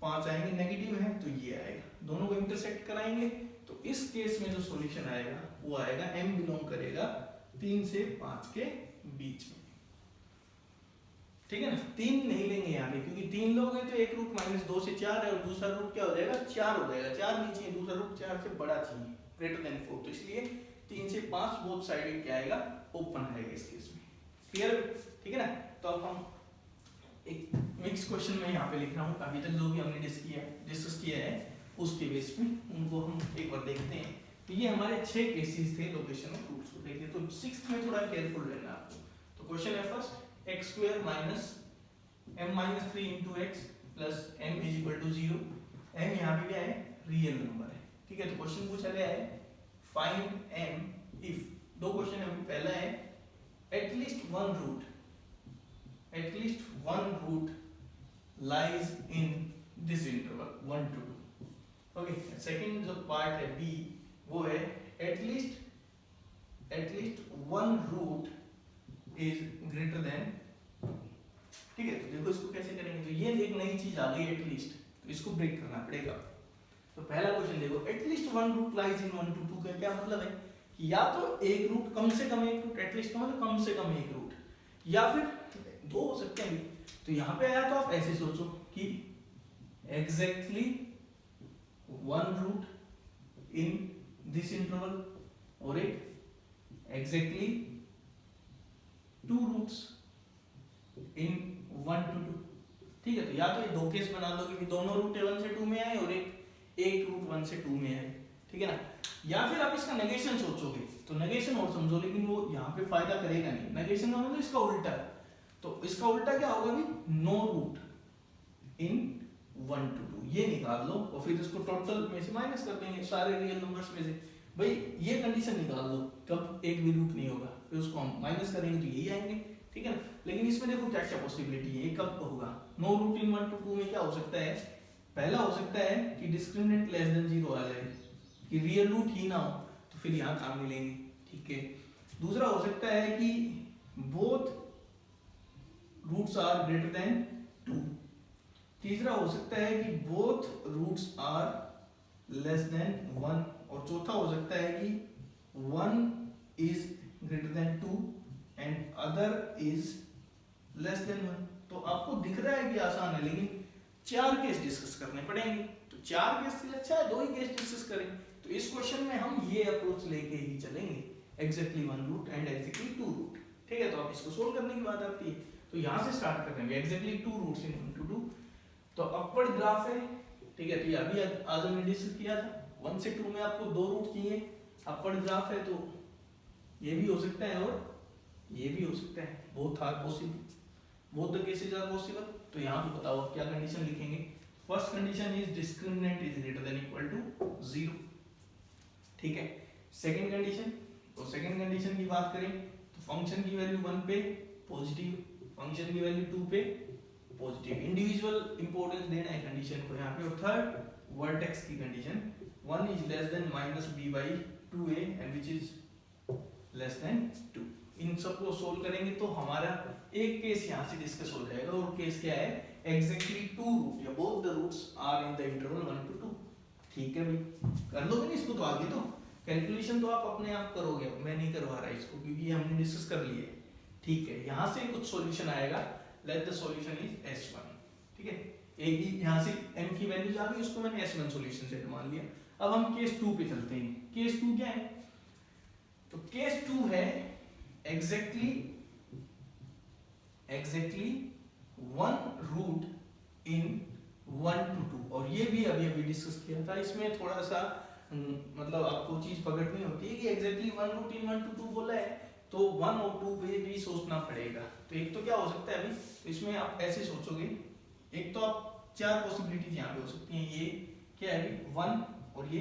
5 आएंगे, नेगेटिव है तो ये आएगा, दोनों को इंटरसेक्ट कराएंगे, तो इस केस में जो सॉल्यूशन आएगा वो आएगा m बिलोंग करेगा 3 से 5 के बीच में, ठीक है ना। 3 नहीं लेंगे यहाँ पे, क्योंकि 3 लोगे तो एक रूट -2 से 4 है और दूसरा रूट क्या हो जाएगा 4 हो जाएगा, 4 नहीं चाहिए, दूसरा रूट 4 से बड़ा चाहिए, ग्रेटर देन 4, तो इसलिए 3 से 5 बोथ साइडेड क्या आएगा, ओपन आएगा इस केस में, क्लियर, ठीक है ना। तो अब हम एक मिक्स क्वेश्चन में यहाँ पे लिख रहा हूँ, अभी तक जो भी हमने डिस्कस किया है उसके बेस पे उनको हम एक बार देखते हैं। तो ये हमारे 6 केसेस थे लोकेशन ऑफ रूट्स को देखिए, तो 6th में थोड़ा केयरफुल रहना आपको। तो क्वेश्चन है first x² - m - 3 * x plus m = 0, m यहाँ पे क्या है, रियल नंबर है, ठीक है। तो क्वेश्चन पूछा गया है फाइंड m इफ, दो क्वेश्चन है, पहला है at least one root lies in this interval 1 to 2, okay. Second जो पार्ट है b, वो है at least one root is greater than, ठीक है। तो देखो इसको कैसे करेंगे, तो ये एक नई चीज आ गई एटलीस्ट, तो इसको ब्रेक करना पड़ेगा। तो पहला क्वेश्चन देखो, at least one root lies in 1 to 2 का क्या मतलब है कि या तो एक रूट, कम से कम एक रूट, एटलीस्ट मतलब कम से कम एक रूट, या फिर दो हो सकते हैं। तो यहाँ पे आया तो आप ऐसे सोचो कि exactly one root in this interval और एक exactly two roots in 1 to 2, ठीक है। तो या तो ये दो केस बना लो कि दोनों रूट 1 से 2 में आए और एक रूट 1 से 2 में आए, ठीक है ना। या फिर आप इसका नेगेशन सोचोगे, तो नेगेशन और समझो, लेकिन वो यहाँ पे फायदा करेगा नहीं, नेगेशन का मतलब इसका उल्टा, तो इसका उल्टा क्या होगा भी, नो रूट इन 1 to 2, ये निकाल लो और फिर इसको टोटल में से माइनस कर देंगे सारे रियल नंबर्स में से, भाई ये कंडीशन निकाल लो कब एक भी रूट नहीं होगा, फिर उसको हम माइनस करेंगे तो यही आएंगे, ठीक है ना। लेकिन इसमें देखो क्या क्या पॉसिबिलिटी है, ये कब होगा, नो रूट इन 1 to 2 में क्या हो सकता है, पहला हो सकता है कि डिस्क्रिमिनेंट लेस देन 0 आ जाए, कि रियल रूट ही ना हो, तो फिर यहाँ काम नहीं लेंगे, ठीक है। दूसरा हो सकता है कि both roots are greater than 2, तीसरा हो सकता है कि both roots are less than 1, और चौथा हो सकता है कि 1 is greater than 2 and other is less than 1। तो आपको दिख रहा है कि आसान है, लेकिन 4 केस डिस्कस करने पड़ेंगे, तो 4 केस से अच्छा है 2 ही केस डिस्कस करें। तो इस क्वेश्चन में हम ये अप्रोच लेके ही चलेंगे exactly one root and exactly two root. ठीक है, तो अब इसको सोल्व करने की बात आती है, तो यहाँ से स्टार्ट करेंगे exactly two roots in 1 to 2। तो अपवर्ड ग्राफ है, ठीक है, तो ये अभी आज हमने डिस्कस किया था 1 से 2 में आपको दो रूट चाहिए, अपवर्ड ग्राफ है तो ये भी हो सकता है और ये भी हो सकता है, both are possible, both the cases are possible. तो यहाँ पे बताओ क्या कंडीशन लिखेंगे। First condition is discriminant is greater than equal to 0, ठीक है। सेकंड कंडीशन, तो सेकंड कंडीशन की बात करें तो फंक्शन की वैल्यू 1 पे पॉजिटिव, फंक्शन की वैल्यू 2 पे पॉजिटिव, इंडिविजुअल इंपॉर्टेंस देना है कंडीशन को यहाँ पे। और थर्ड वर्टेक्स की condition 1 is less then -b/2a and which is less than 2। इन सबको सोल्व करेंगे तो हमारा एक केस यहाँ से डिस्कस हो जाएगा, और केस क्या है, एग्जैक्टली टू रूट या both the roots are in the interval 1 to 2। ठीक है भाई, कर लोगे ना इसको, तो आगे तो कैलकुलेशन तो आप अपने आप करोगे, मैं नहीं करवा रहा इसको क्योंकि हमने डिस्कस कर लिया है। ठीक है, यहाँ से कुछ सॉल्यूशन आएगा, let the solution is S1। ठीक है, एक ही यहाँ से m की वैल्यू आ गई, उसको मैंने S1 सॉल्यूशन से मान लिया। अब हम केस 2 पे चलते हैं। केस 2 क्या है, तो केस 2 है exactly one root in 1 to 2, और ये भी अभी डिस्कस किया था। इसमें थोड़ा सा मतलब आपको चीज पकड़नी होती है कि exactly one root in 1 to 2 बोला है तो 1 और 2 पे भी सोचना पड़ेगा। तो एक तो क्या हो सकता है अभी, तो इसमें आप ऐसे सोचोगे, एक तो आप चार पॉसिबिलिटीज यहाँ पे हो सकती हैं, ये क्या है 1 और ये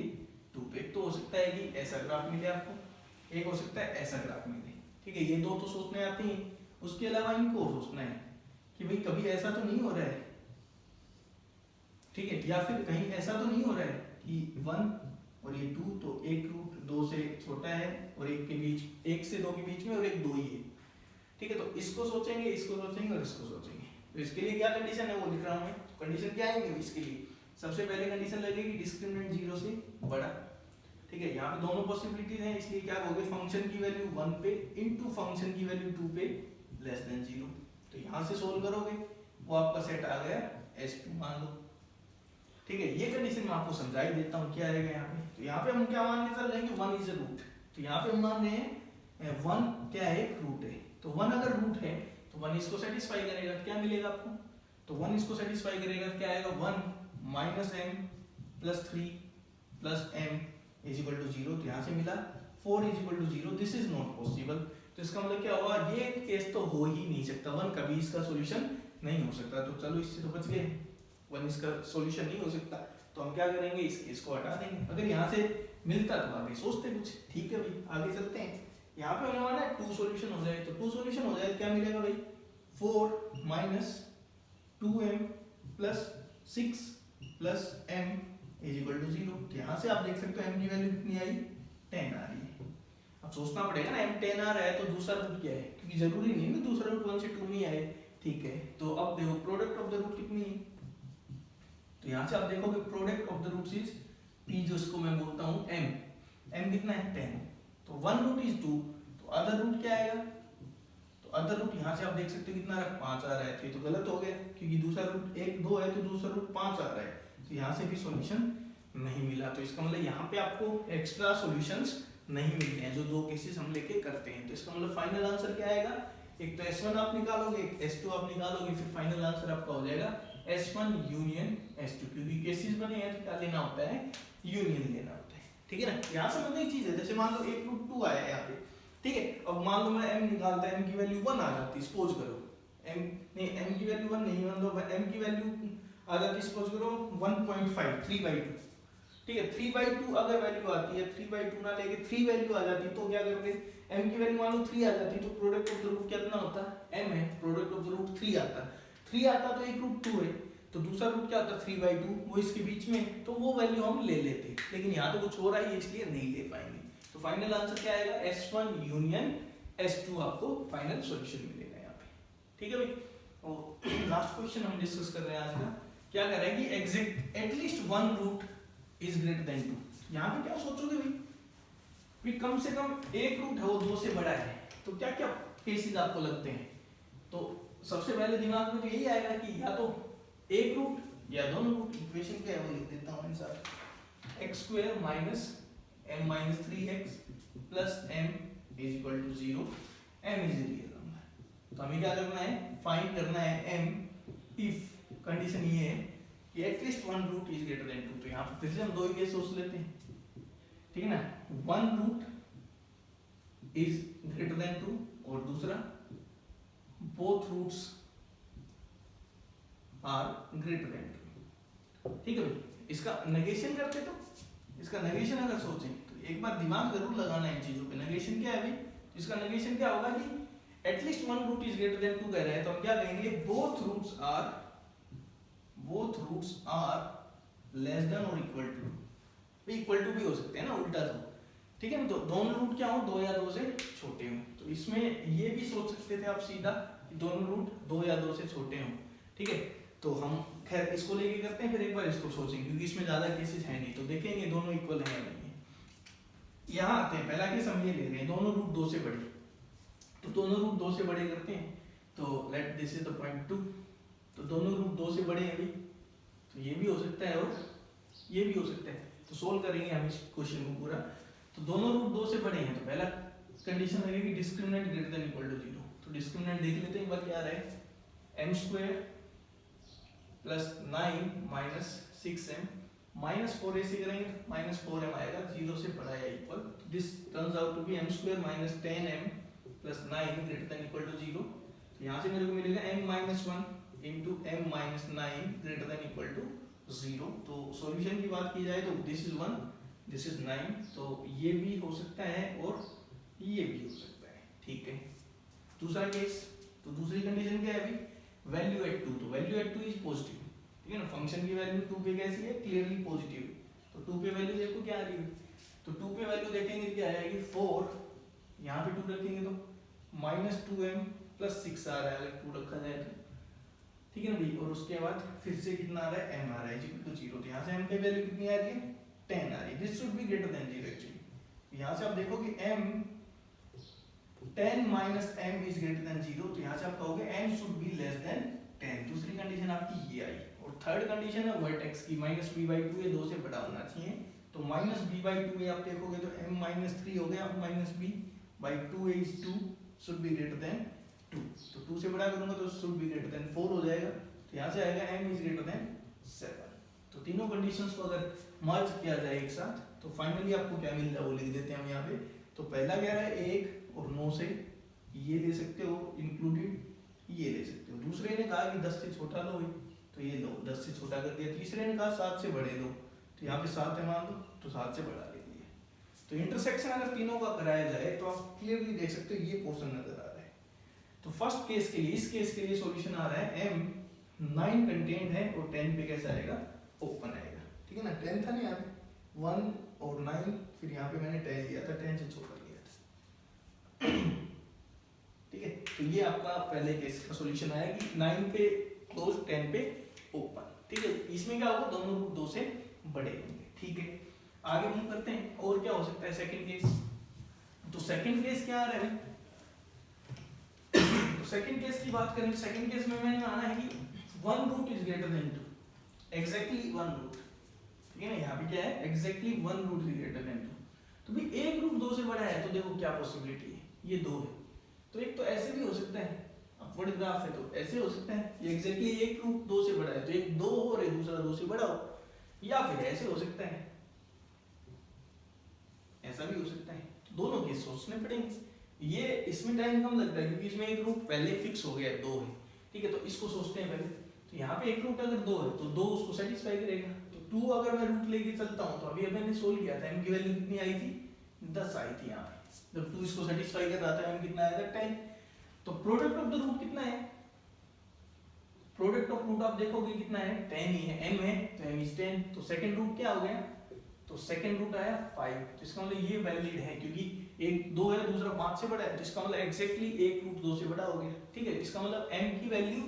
2 पे। एक तो हो सकता है कि ऐसा ग्राफ मिले आपको, एक हो सकता है ऐसा ग्राफ मिले। ठीक है, ये दो तो सोचने आते हैं, उसके अलावा इनको सोचना है कि भाई कभी ऐसा तो नहीं हो रहा है, ठीक है, या फिर कहीं ऐसा तो नहीं हो रहा है कि 1 और ये 2 तो एक रूट 2 से छोटा है और एक के बीच, 1 से 2 के बीच में और एक 2 ही है। ठीक है, तो इसको सोचेंगे, इसको सोचेंगे और इसको सोचेंगे। तो इसके लिए क्या कंडीशन है वो लिख रहा हूं मैं। कंडीशन क्या आएगी इसके लिए, सबसे पहले कंडीशन लगेगी डिस्क्रिमिनेंट 0 से बड़ा। ठीक है, यहाँ पे दोनों पॉसिबिलिटीज हैं, इसलिए क्या होगा, फंक्शन की वैल्यू 1 पे इनटू फंक्शन की वैल्यू 2 पे लेस देन 0। तो यहाँ से सोल्व करोगे, वो आपका सेट आ गया S2 मान लो। ठीक है, ये कंडीशन मैं आपको समझा ही देता हूँ क्या आएगा यहाँ पे। तो यहाँ पे हम क्या मानने चल रहे हैं कि 1 इज अ रूट। तो यहाँ पे हम मान रहे हैं 1 क्या है, एक रूट है। तो 1 अगर रूट है तो 1 इसको सेटिस्फाई करेगा, क्या मिलेगा आपको, तो 1 इसको सेटिस्फाई करेगा, क्या आएगा 1 minus m plus 3 plus m is equal to 0। तो यहाँ से मिला 4 is equal to 0, this is not possible. तो इसका मतलब क्या हुआ, ये केस तो हो ही नहीं सकता, 1 कभी इसका सॉल्यूशन नहीं हो सकता। तो चलो इससे तो बच गए, 1 इसका सॉल्यूशन नहीं हो सकता। तो हम क्या करेंगे, इस केस को हटा देंगे। अगर यहाँ से मिलता तो आगे सोचते कुछ। ठीक है भाई, आगे चलते हैं। यहाँ पे होने वाला है 2 सॉल्यूशन हो जाए, तो 2 सॉल्यूशन हो जाए क्या मिलेगा भाई, 4 minus 2m plus 6 plus m is equal to 0। तो यहाँ से आप देख सकते हो m की वैल्यू कितनी आई, 10 आ रही है। अब सोचना पड़ेगा ना, m 10 आ रहा है तो दूसरा रूट क्या है, क्योंकि जरूरी नहीं है ना दूसरा रूट 1 से 2 में आए। ठीक है, तो अब देखो प्रोडक्ट ऑफ द रूट कितनी है, तो यहाँ से आप देखोगे product of the roots is p, जो इसको मैं बोलता हूँ m कितना है 10। तो 1 रूट इज 2, तो अदर रूट क्या आएगा, तो अदर रूट यहाँ से आप देख सकते हो कितना 5 आ रहा है। तो ये तो गलत हो गया, क्योंकि दूसरा रूट 1 2 है तो दूसरा रूट 5 आ रहा है। तो यहाँ से भी सॉल्यूशन नहीं मिला। तो इसका मतलब यहाँ पे आपको एक्स्ट्रा सॉल्यूशंस नहीं मिलते हैं, जो दो केसेस हम लेके करते हैं। तो इसका मतलब फाइनल आंसर क्या आएगा, एक तो S1 आप निकालोगे, एक S2 आप निकालोगे, फिर फाइनल आंसर आपका हो जाएगा S1 यूनियन S2, क्योंकि केसेस बने हैं तो क्या लेना होता है, यूनियन लेना होता है। ठीक है ना, यहाँ समझने की चीज है। जैसे मान लो एक रूट 2 आया है यहाँ पे, ठीक है, अब मान लो मैं m निकालता है, m की वैल्यू 1 आ जाती, सपोज करो m नहीं, m की वैल्यू 1 नहीं, मान लो m की वैल्यू आ जाती, सपोज करो 1.5 3/2। ठीक है, 3/2 अगर वैल्यू आती है, 3/2 ना लेके 3 वैल्यू आ जाती, तो क्या करोगे, m की वैल्यू मान लो 3 आ जाती, तो प्रोडक्ट ऑफ द रूट कितना होता, m है, प्रोडक्ट ऑफ द रूट 3 आता, 3 आता तो एक रूट 2 है, तो दूसरा रूट क्या होता 3/2, वो इसके बीच में, तो वो वैल्यू हम ले लेते। लेकिन यहाँ तो कुछ हो रहा है इसलिए नहीं ले पाएंगे। तो फाइनल आंसर क्या आएगा, S1 यूनियन S2 आपको फाइनल सॉल्यूशन मिलेगा यहाँ पे। ठीक है भाई, और लास्ट क्वेश्चन हम डिस्कस कर रहे हैं आज का, क्या कर रहे हैं कि exact at least one root is greater than 2। यहाँ पे क्या सोचोगे भाई, कम से कम एक रूट है वो 2 से बड़ा है, तो क्या क्या केसेस आपको लगते हैं। तो सबसे पहले दिमाग में तो यही आएगा कि या तो एक रूट या दोनों रूट। इक्वेशन क्या है वो लिख देता हूँ answer, x² minus m minus 3x plus m is equal to 0, m is real number. तो हमें क्या करना है, फाइंड करना है m इफ कंडीशन ये है कि at least one root is greater than 2। तो यहाँ पर फिर से हम दो ही केस सोच लेते हैं, ठीक है ना, one root is greater than 2 और दूसरा both roots are greater than 2। ठीक है भाई, इसका नेगेशन करते तो इसका नेगेशन अगर सोचें तो एक बार दिमाग जरूर लगाना है इन चीजों पे। नेगेशन क्या है भाई, इसका नेगेशन क्या होगा कि at least one root is greater than 2 कह रहे हैं, तो हम क्या कहेंगे, both roots are less than और इक्वल टू। इक्वल टू भी हो सकते हैं ना, उल्टा तो, ठीक है ना। तो दोनों रूट क्या हो, 2 या 2 से छोटे हो। तो इसमें ये भी सोच सकते थे आप सीधा कि दोनों रूट 2 या 2 से छोटे हो, ठीक है। तो हम खैर इसको लेके करते हैं, फिर एक बार इसको सोचेंगे क्योंकि इसमें ज्यादा केसेस है नहीं, तो देखेंगे दोनों इक्वल है या नहीं है। यहाँ आते हैं, पहला केस हम ये ले रहे हैं, दोनों रूट 2 से बड़े। तो दोनों रूट 2 से बड़े करते हैं, तो let this is the point 2। तो दोनों रूट 2 से बड़े हैं अभी, तो ये भी हो सकता है और ये भी हो सकता है। तो सोल्व करेंगे हम इस क्वेश्चन को पूरा। तो दोनों रूट 2 से बड़े हैं, तो पहला कंडीशन लगेगी discriminant greater than equal to 0। तो डिस्क्रिमिनेंट देख लेते हैं एक बार क्या आ रहा है, m² plus 9 minus 6m minus 4 ऐसे करेंगे, माइनस 4m आएगा, 0 से बड़ा या equal. This turns out to be m² minus 10m plus 9 greater than equal to 0। तो यहाँ से मेरे को मिलेगा m minus 1 into m minus 9 greater than equal to 0। तो सॉल्यूशन की बात की जाए तो दिस इज 1, दिस इज 9, तो ये भी हो सकता है और ये भी हो सकता है, ठीक है। दूसरा केस, तो दूसरी कंडीशन क्या है अभी, वैल्यू एट 2। तो वैल्यू एट 2 इज पॉजिटिव, ठीक है ना। फंक्शन की वैल्यू 2 पे कैसी है, क्लियरली पॉजिटिव। तो 2 पे वैल्यू देखो क्या आ रही है, तो 2 पे वैल्यू देखेंगे क्या आएगी 4, यहाँ पे 2 रखेंगे तो माइनस 2m प्लस 6 आ रहा है अगर 2 रखा जाए तो, ठीक है ना भाई। और उसके बाद फिर से कितना आ रहा है, m आ रहा है इक्वल टू 0। तो यहाँ से m की वैल्यू कितनी आ रही है, 10 आ रही है। This should be greater than 0 actually. यहाँ से आप देखोगे m 10 minus m is greater then 0, तो यहाँ से आप कहोगे m should be less than 10। दूसरी कंडीशन आपकी ये आई। और थर्ड कंडीशन है वर्टेक्स की, माइनस b/2 ये 2 से बड़ा होना चाहिए। तो माइनस b/2 आप देखोगे तो m माइनस 3 हो गया, minus b/2 is 2 should be greater than 2। तो 2 से बड़ा करूंगा तो शुड बी ग्रेटर देन 4 हो जाएगा। तो यहाँ से आएगा m इज ग्रेटर देन 7। तो तीनों कंडीशंस को अगर मर्ज किया जाए एक साथ तो फाइनली आपको क्या मिल रहा है वो लिख देते हैं हम यहाँ पे। तो पहला क्या रहा है 1 और 9 से ये ले सकते हो इंक्लूडेड ये ले सकते हो। दूसरे ने कहा कि 10 से छोटा लो, तो ये लो 10 से छोटा कर दिया। तीसरे ने कहा 7 से बड़े लो, तो यहाँ पे 7 है मान लो तो 7 से बड़ा ले लिया। तो इंटरसेक्शन अगर तीनों का कराया जाए तो आप क्लियरली देख सकते हो ये पोर्शन नजर आ रहा है। तो फर्स्ट केस के लिए, इस केस के लिए सॉल्यूशन आ रहा है m 9 कंटेंट है और 10 पे कैसा आएगा, ओपन आएगा, ठीक है ना। 10 था ना यहाँ पे 1 और 9, फिर यहाँ पे मैंने 10 लिया था, 10 से छोटा लिया था, ठीक है। तो ये आपका पहले केस का सॉल्यूशन आया कि 9 पे क्लोज 10 पे ओपन, ठीक है। इसमें क्या होगा, दोनों रूट 2 से बड़े होंगे, ठीक है। आगे मूव करते हैं, और क्या हो सकता है सेकंड केस। तो सेकंड केस क्या आ रहा है, तो सेकंड केस की बात करें, सेकंड केस में मैंने माना है कि one root is greater than 2, exactly one root, ठीक है ना। यहाँ पे क्या है, exactly one root is greater than 2। तो भाई एक रूट 2 से बड़ा है, तो देखो क्या पॉसिबिलिटी है, ये 2 है। तो एक तो ऐसे भी हो सकता है, अपवर्ड ग्राफ है तो ऐसे हो सकता है, ये एग्जैक्टली एक रूट 2 से बड़ा है तो एक 2 हो और एक दूसरा 2 से बड़ा हो, या फिर ऐसे हो सकता है, ऐसा भी हो सकता है। तो दोनों केस सोचने पड़ेंगे। ये इसमें टाइम कम लगता है क्योंकि इसमें एक रूट पहले फिक्स हो गया है, 2 है, ठीक है। तो इसको सोचते हैं पहले। तो यहाँ पे एक रूट अगर 2 है तो 2 उसको सेटिस्फाई करेगा। तो 2 अगर मैं रूट लेके चलता हूँ, तो अभी मैंने सोल्व किया था, m की वैल्यू कितनी आई थी, 10 आई थी यहाँ पे। जब 2 इसको सेटिस्फाई कर रहा था, m कितना आया था, 10। तो प्रोडक्ट ऑफ द रूट कितना है, प्रोडक्ट ऑफ रूट आप देखोगे कितना है, 10 ही है, m है तो m इज 10। तो सेकंड रूट क्या हो गया, तो सेकंड रूट आया 5। तो इसका मतलब ये वैलिड है क्योंकि एक 2 है दूसरा 5 से बड़ा है, तो इसका मतलब एग्जैक्टली एक रूट 2 से बड़ा हो गया, ठीक है। इसका मतलब m की वैल्यू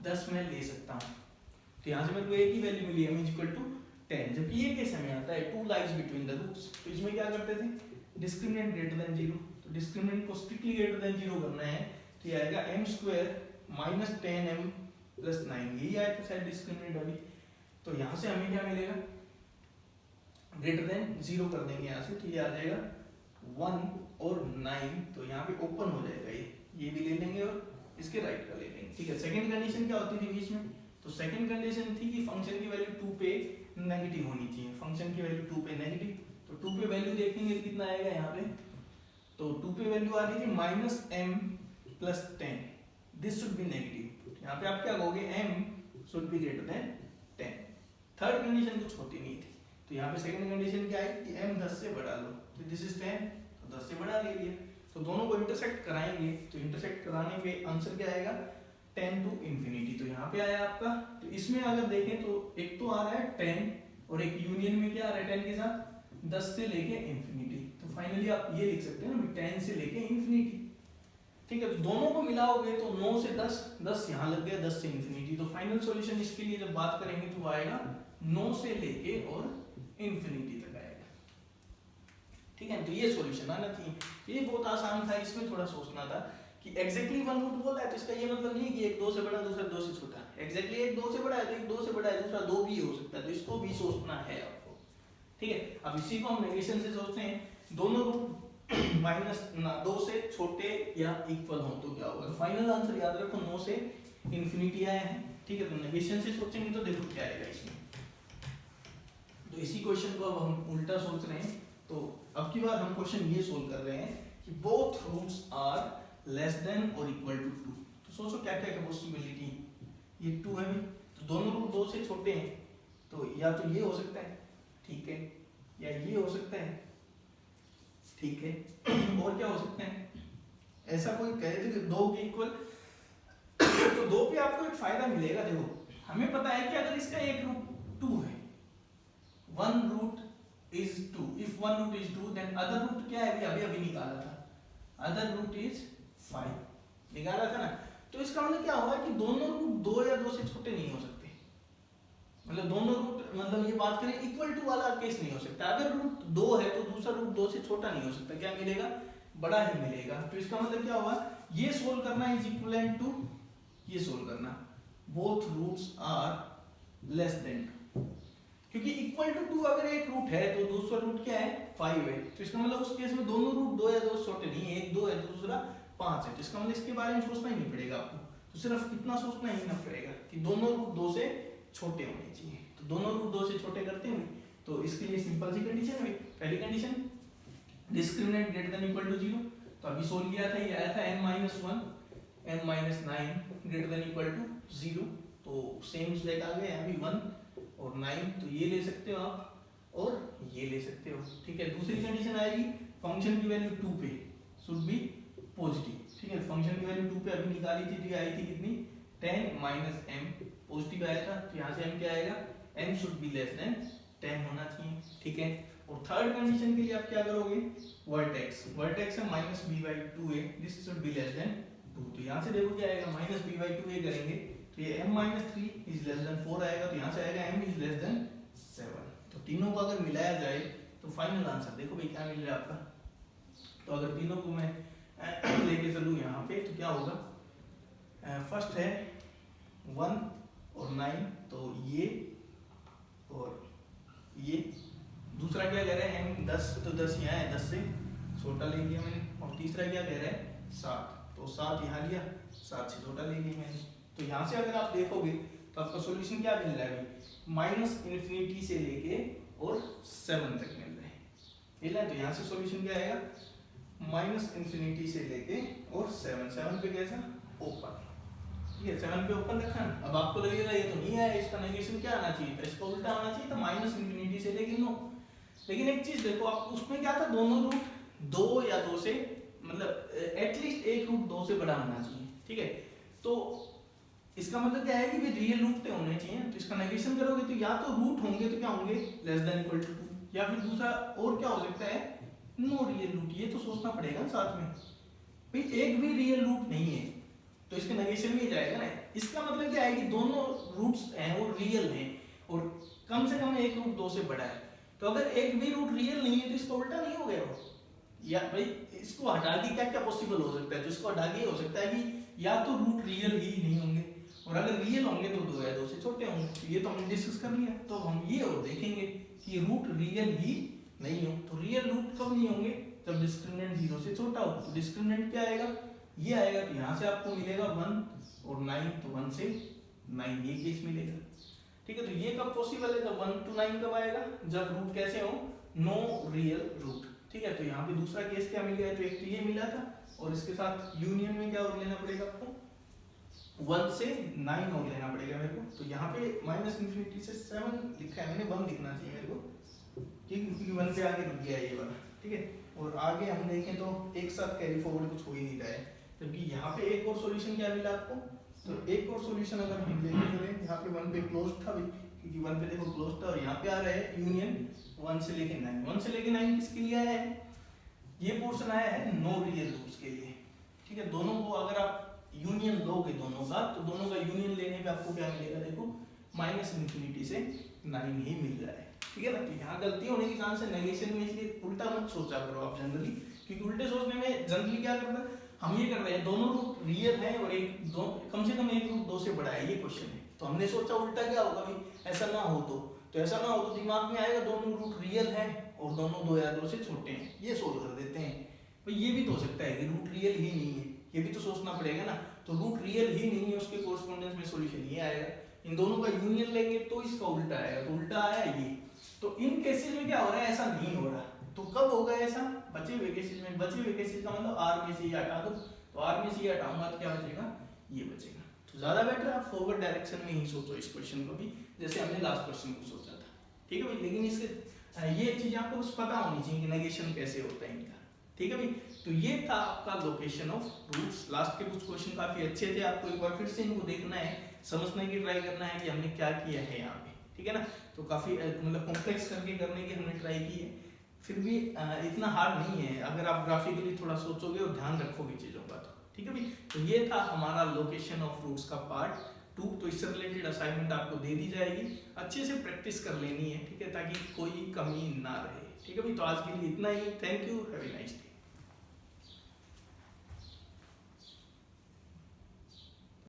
10 मैं ले सकता हूँ। तो यहाँ से मेरे को a की वैल्यू मिली m इज इक्वल टू 10। जब ये केस हमें आता है 2 लाइज बिटवीन द रूट्स, तो इसमें क्या करते थे, डिस्क्रिमिनेंट ग्रेटर देन 0। तो डिस्क्रिमिनेंट को स्ट्रिक्टली ग्रेटर देन 0 करना है, तो ये आएगा m² माइनस 10m प्लस 9, यही आया था शायद डिस्क्रिमिनेंट अभी। तो यहाँ से हमें क्या मिलेगा, ग्रेटर देन 0 कर देंगे यहाँ से, तो ये आ जाएगा 1 और 9, तो यहाँ पे ओपन हो जाएगा, ये भी ले लेंगे और इसके राइट का ले लेंगे। ठीक है, सेकंड कंडीशन क्या होती थी बीच में, तो सेकंड कंडीशन थी कि फंक्शन की वैल्यू 2 पे नेगेटिव होनी चाहिए, फंक्शन की वैल्यू 2 पे नेगेटिव, तो 2 पे वैल्यू देखेंगे कितना आएगा यहाँ पे, तो 2 पे वैल्यू आ रही थी -m + 10, this should be negative, यहाँ पे आप क्या कहोगे m should be greater than 10। Third condition कुछ होती नहीं थी, तो यहाँ पे सेकंड कंडीशन क्या है कि m 10 से बढ़ा लो, तो दिस इज 10, तो 10 से बढ़ा ले लिया, तो दोनों को इंटरसेक्ट कराएंगे, तो इंटरसेक्ट कराने पे आंसर क्या आएगा 10 to ∞, तो यहाँ पे आया आपका। तो इसमें अगर देखें तो एक तो आ रहा है 10 और एक यूनियन में क्या आ रहा है 10 के साथ 10 से लेके ∞, तो फाइनली आप ये लिख सकते हैं ना 10 से लेके ∞। ठीक है, तो दोनों को मिलाओगे तो 9 से 10, 10 यहाँ लग गया 10 से ∞, तो फाइनल सॉल्यूशन इसके लिए जब बात करेंगे तो आएगा 9 से लेके और ∞ तक आएगा। ठीक है, तो ये सॉल्यूशन आना चाहिए, ये बहुत आसान था, इसमें थोड़ा सोचना था कि एग्जैक्टली वन रूट बोला है तो इसका ये मतलब नहीं है कि एक 2 से बड़ा दूसरा 2 से छोटा, एग्जैक्टली एक 2 से बड़ा है तो एक 2 से बड़ा है दूसरा 2 भी हो सकता है, तो इसको भी सोचना है आपको। ठीक है, अब इसी को हम नेगेशन से सोचते हैं, दोनों रूट -2 से छोटे या इक्वल हो तो क्या होगा, तो फाइनल आंसर याद रखो 9 से ∞ आया है। ठीक है, तो नेगेशन से सोचेंगे तो देखो क्या आएगा इसमें, तो इसी क्वेश्चन को अब हम उल्टा सोच रहे हैं, तो अब की बार हम क्वेश्चन ये सोल्व कर रहे हैं कि both roots are less than और इक्वल टू 2, तो सोचो क्या क्या पॉसिबिलिटी, ये 2 है, तो दोनों रूट 2 से छोटे हैं, तो या तो ये हो सकता है, ठीक है, या ये हो सकता है, ठीक है, और क्या हो सकता है, ऐसा कोई कहे तो कि 2 के इक्वल, तो 2 पे आपको एक फायदा मिलेगा, देखो हमें पता है कि अगर इसका एक रूट 2 है, one root is 2, if one root is 2 then other root क्या है, अभी अभी निकाला था, अदर रूट इज 5 निकाला था ना, तो इसका मतलब क्या होगा कि दोनों रूट 2 या 2 से छोटे नहीं हो सकते, मतलब दोनों रूट, मतलब ये बात करें इक्वल टू वाला केस नहीं हो सकता, अगर रूट 2 है तो दूसरा रूट 2 से छोटा नहीं हो सकता, क्या मिलेगा, बड़ा ही मिलेगा, तो इसका मतलब क्या होगा, ये सोल्व करना इज इक्विवेलेंट टू ये सोल्व करना, both roots are less than 2, क्योंकि इक्वल टू 2 अगर एक रूट है तो दूसरा रूट क्या है 5 है, तो इसका मतलब उस केस में दोनों रूट 2 या 2 से छोटे नहीं है, एक 2 है तो दूसरा 5 है, तो इसका मतलब इसके बारे में सोचना ही नहीं पड़ेगा आपको, तो सिर्फ इतना सोचना ही ना पड़ेगा कि दोनों रूट 2 से छोटे होने चाहिए, तो दोनों रूट 2 से छोटे करते हैं, तो इसके लिए सिंपल सी कंडीशन है, पहली condition discriminant greater than equal to 0, तो अभी सोल्व किया था, ये आया था m-1 m-9 greater than equal to 0, तो सेम स्लेट आ गया अभी 1 और 9, तो ये ले सकते हो आप और ये ले सकते हो। ठीक है, दूसरी कंडीशन आएगी फंक्शन की वैल्यू 2 पे शुड बी पॉजिटिव। ठीक है, फंक्शन की वैल्यू 2 पे अभी निकाली थी, तो आई थी कितनी 10 - m, पॉजिटिव आया था, तो यहाँ से m क्या आएगा, m should be less than 10 होना चाहिए। ठीक है, और थर्ड कंडीशन के लिए आप क्या करोगे, वर्टेक्स है -b/2a, this should be less than 2, तो यहाँ से देखो क्या आएगा -b/2a करेंगे तो ये m-3 इज लेस देन 4 आएगा, तो यहाँ से आएगा m इज लेस देन 7, तो तीनों को अगर मिलाया जाए तो फाइनल आंसर देखो भाई क्या मिल रहा है आपका, तो अगर तीनों को मैं लेके चलूँ यहाँ पे तो क्या होगा, फर्स्ट है 1 और 9, तो ये और ये, दूसरा क्या कह रहा है m 10, तो 10 यहाँ है, 10 से छोटा ले लिया मैंने, और तीसरा क्या कह रहा है 7, तो 7 यहाँ लिया, 7 से छोटा ले लिया मैंने, तो यहाँ से अगर आप देखोगे तो आपका सॉल्यूशन क्या मिल रहा है, -∞ से लेके और 7 तक मिल रहा है, मिल रहा है, तो यहाँ से सॉल्यूशन क्या आएगा -∞ से लेके और 7 पे कैसा ओपन, ठीक है 7 पे ओपन रखा ना, अब आपको लगेगा ये तो नहीं है, इसका नेगेशन क्या आना चाहिए था, इसका उल्टा आना चाहिए था -∞ से लेके 9, लेकिन एक चीज देखो आप उसमें क्या था, दोनों रूट 2 या 2 से मतलब एटलीस्ट एक रूट 2 से बड़ा होना चाहिए। ठीक है, तो इसका मतलब क्या है कि रियल रूट पे होने चाहिए, तो इसका नेगेशन करोगे तो या तो रूट होंगे तो क्या होंगे लेस देन इक्वल टू 2, या फिर दूसरा और क्या हो सकता है नो रियल रूट, ये तो सोचना पड़ेगा साथ में भाई एक भी रियल रूट नहीं है तो इसका नेगेशन भी जाएगा ना, इसका मतलब क्या है कि दोनों रूट्स हैं वो रियल हैं और कम से कम एक रूट 2 से बड़ा है, तो अगर एक भी रूट रियल नहीं है तो इसका उल्टा नहीं हो गया वो, या भाई इसको हटा के क्या क्या पॉसिबल हो सकता है, तो इसको हटा के हो सकता है कि या तो रूट रियल ही नहीं होंगे और अगर रियल होंगे तो 2 या 2 से छोटे होंगे, तो ये तो हमने डिस्कस कर लिया, तो हम ये और देखेंगे कि रूट रियल ही नहीं हो, तो रियल रूट कब नहीं होंगे जब डिस्क्रिमिनेंट 0 से छोटा हो। तो डिस्क्रिमिनेंट क्या आएगा, ये आएगा। तो यहाँ से आपको मिलेगा 1 और 9, तो 1 से 9 ये केस मिलेगा। ठीक है, तो ये कब पॉसिबल है, जब 1 to 9 कब आएगा, जब रूट कैसे हो, नो रियल रूट। ठीक है, तो यहाँ पे दूसरा केस क्या मिल गया, तो एक तो ये मिला था और इसके साथ यूनियन में क्या और लेना पड़ेगा आपको, 1 से 9 और लेना पड़ेगा मेरे को। तो यहाँ पे -∞ से 7 लिखा है मैंने, 1 लिखना चाहिए मेरे को, क्योंकि 1 पे आगे रुक गया ये वाला। ठीक है, और आगे हम देखें तो एक साथ कैरी फॉरवर्ड कुछ हो ही नहीं रहा है, क्योंकि यहाँ पे एक और सॉल्यूशन क्या मिला आपको, तो एक और सॉल्यूशन अगर हम लेके चलें, यहाँ पे 1 पे क्लोज था भाई, क्योंकि 1 पे देखो क्लोज था, और यहाँ पे आ रहा है यूनियन 1 से लेके 9। 1 से लेके 9 किसके लिए आया है, ये पोर्शन आया है नो रियल रूट्स के लिए। ठीक है, दोनों को अगर आप यूनियन लोगे दोनों का, तो दोनों का यूनियन लेने पे आपको क्या मिलेगा, देखो -∞ से 9 ही मिल रहा है। ठीक है ना, तो यहाँ गलती होने की चांस है नेगेशन में, इसलिए उल्टा मत सोचा करो आप जनरली, क्योंकि उल्टे सोचने में जनरली क्या करता है, हम ये कर रहे हैं दोनों रूट रियल है और एक दो कम से कम एक रूट 2 से बड़ा है, ये क्वेश्चन है। तो हमने सोचा उल्टा क्या होगा भाई, ऐसा ना हो तो ऐसा ना हो तो दिमाग में आएगा दोनों रूट रियल है और दोनों 2 या 2 से छोटे हैं, ये सोल्व कर देते हैं। भाई ये भी तो हो सकता है कि रूट रियल ही नहीं है, ये भी तो सोचना पड़ेगा ना। तो रूट रियल ही नहीं है, उसके कोरस्पोंडेंस में सॉल्यूशन ये आएगा। इन दोनों का यूनियन लेंगे तो इसका उल्टा आएगा, तो उल्टा आया ये। तो इन केसेस में क्या हो रहा है, ऐसा नहीं हो रहा। तो कब होगा ऐसा, बचे हुए केसेस में। बचे हुए केसेस का मतलब आर में से ये हटा दो, तो आर में से ये हटाऊंगा तो क्या बचेगा, ये बचेगा। तो ज्यादा बेटर आप फॉरवर्ड डायरेक्शन में ही सोचो इस क्वेश्चन को भी, जैसे हमने लास्ट क्वेश्चन को सोचा था। ठीक है भाई, लेकिन इसके ये चीज आपको बस पता होनी चाहिए कि नेगेशन कैसे होता है इनका। ठीक है भाई, तो ये था आपका लोकेशन ऑफ रूट्स। लास्ट के कुछ क्वेश्चन काफी अच्छे थे, आपको एक बार फिर से इनको देखना है, समझने की ट्राई करना है कि हमने क्या किया है यहाँ पे। ठीक है ना, तो काफी मतलब कॉम्प्लेक्स करके करने की हमने ट्राई की है, फिर भी इतना हार्ड नहीं है अगर आप ग्राफिकली थोड़ा सोचोगे और ध्यान रखोगे चीजों का। तो ठीक है भाई, तो ये था हमारा लोकेशन ऑफ रूट्स का पार्ट 2। तो इससे रिलेटेड असाइनमेंट आपको दे दी जाएगी, अच्छे से प्रैक्टिस कर लेनी है। ठीक है, ताकि कोई कमी ना रहे। ठीक है भाई, तो आज के लिए इतना ही। Thank you, have a nice day.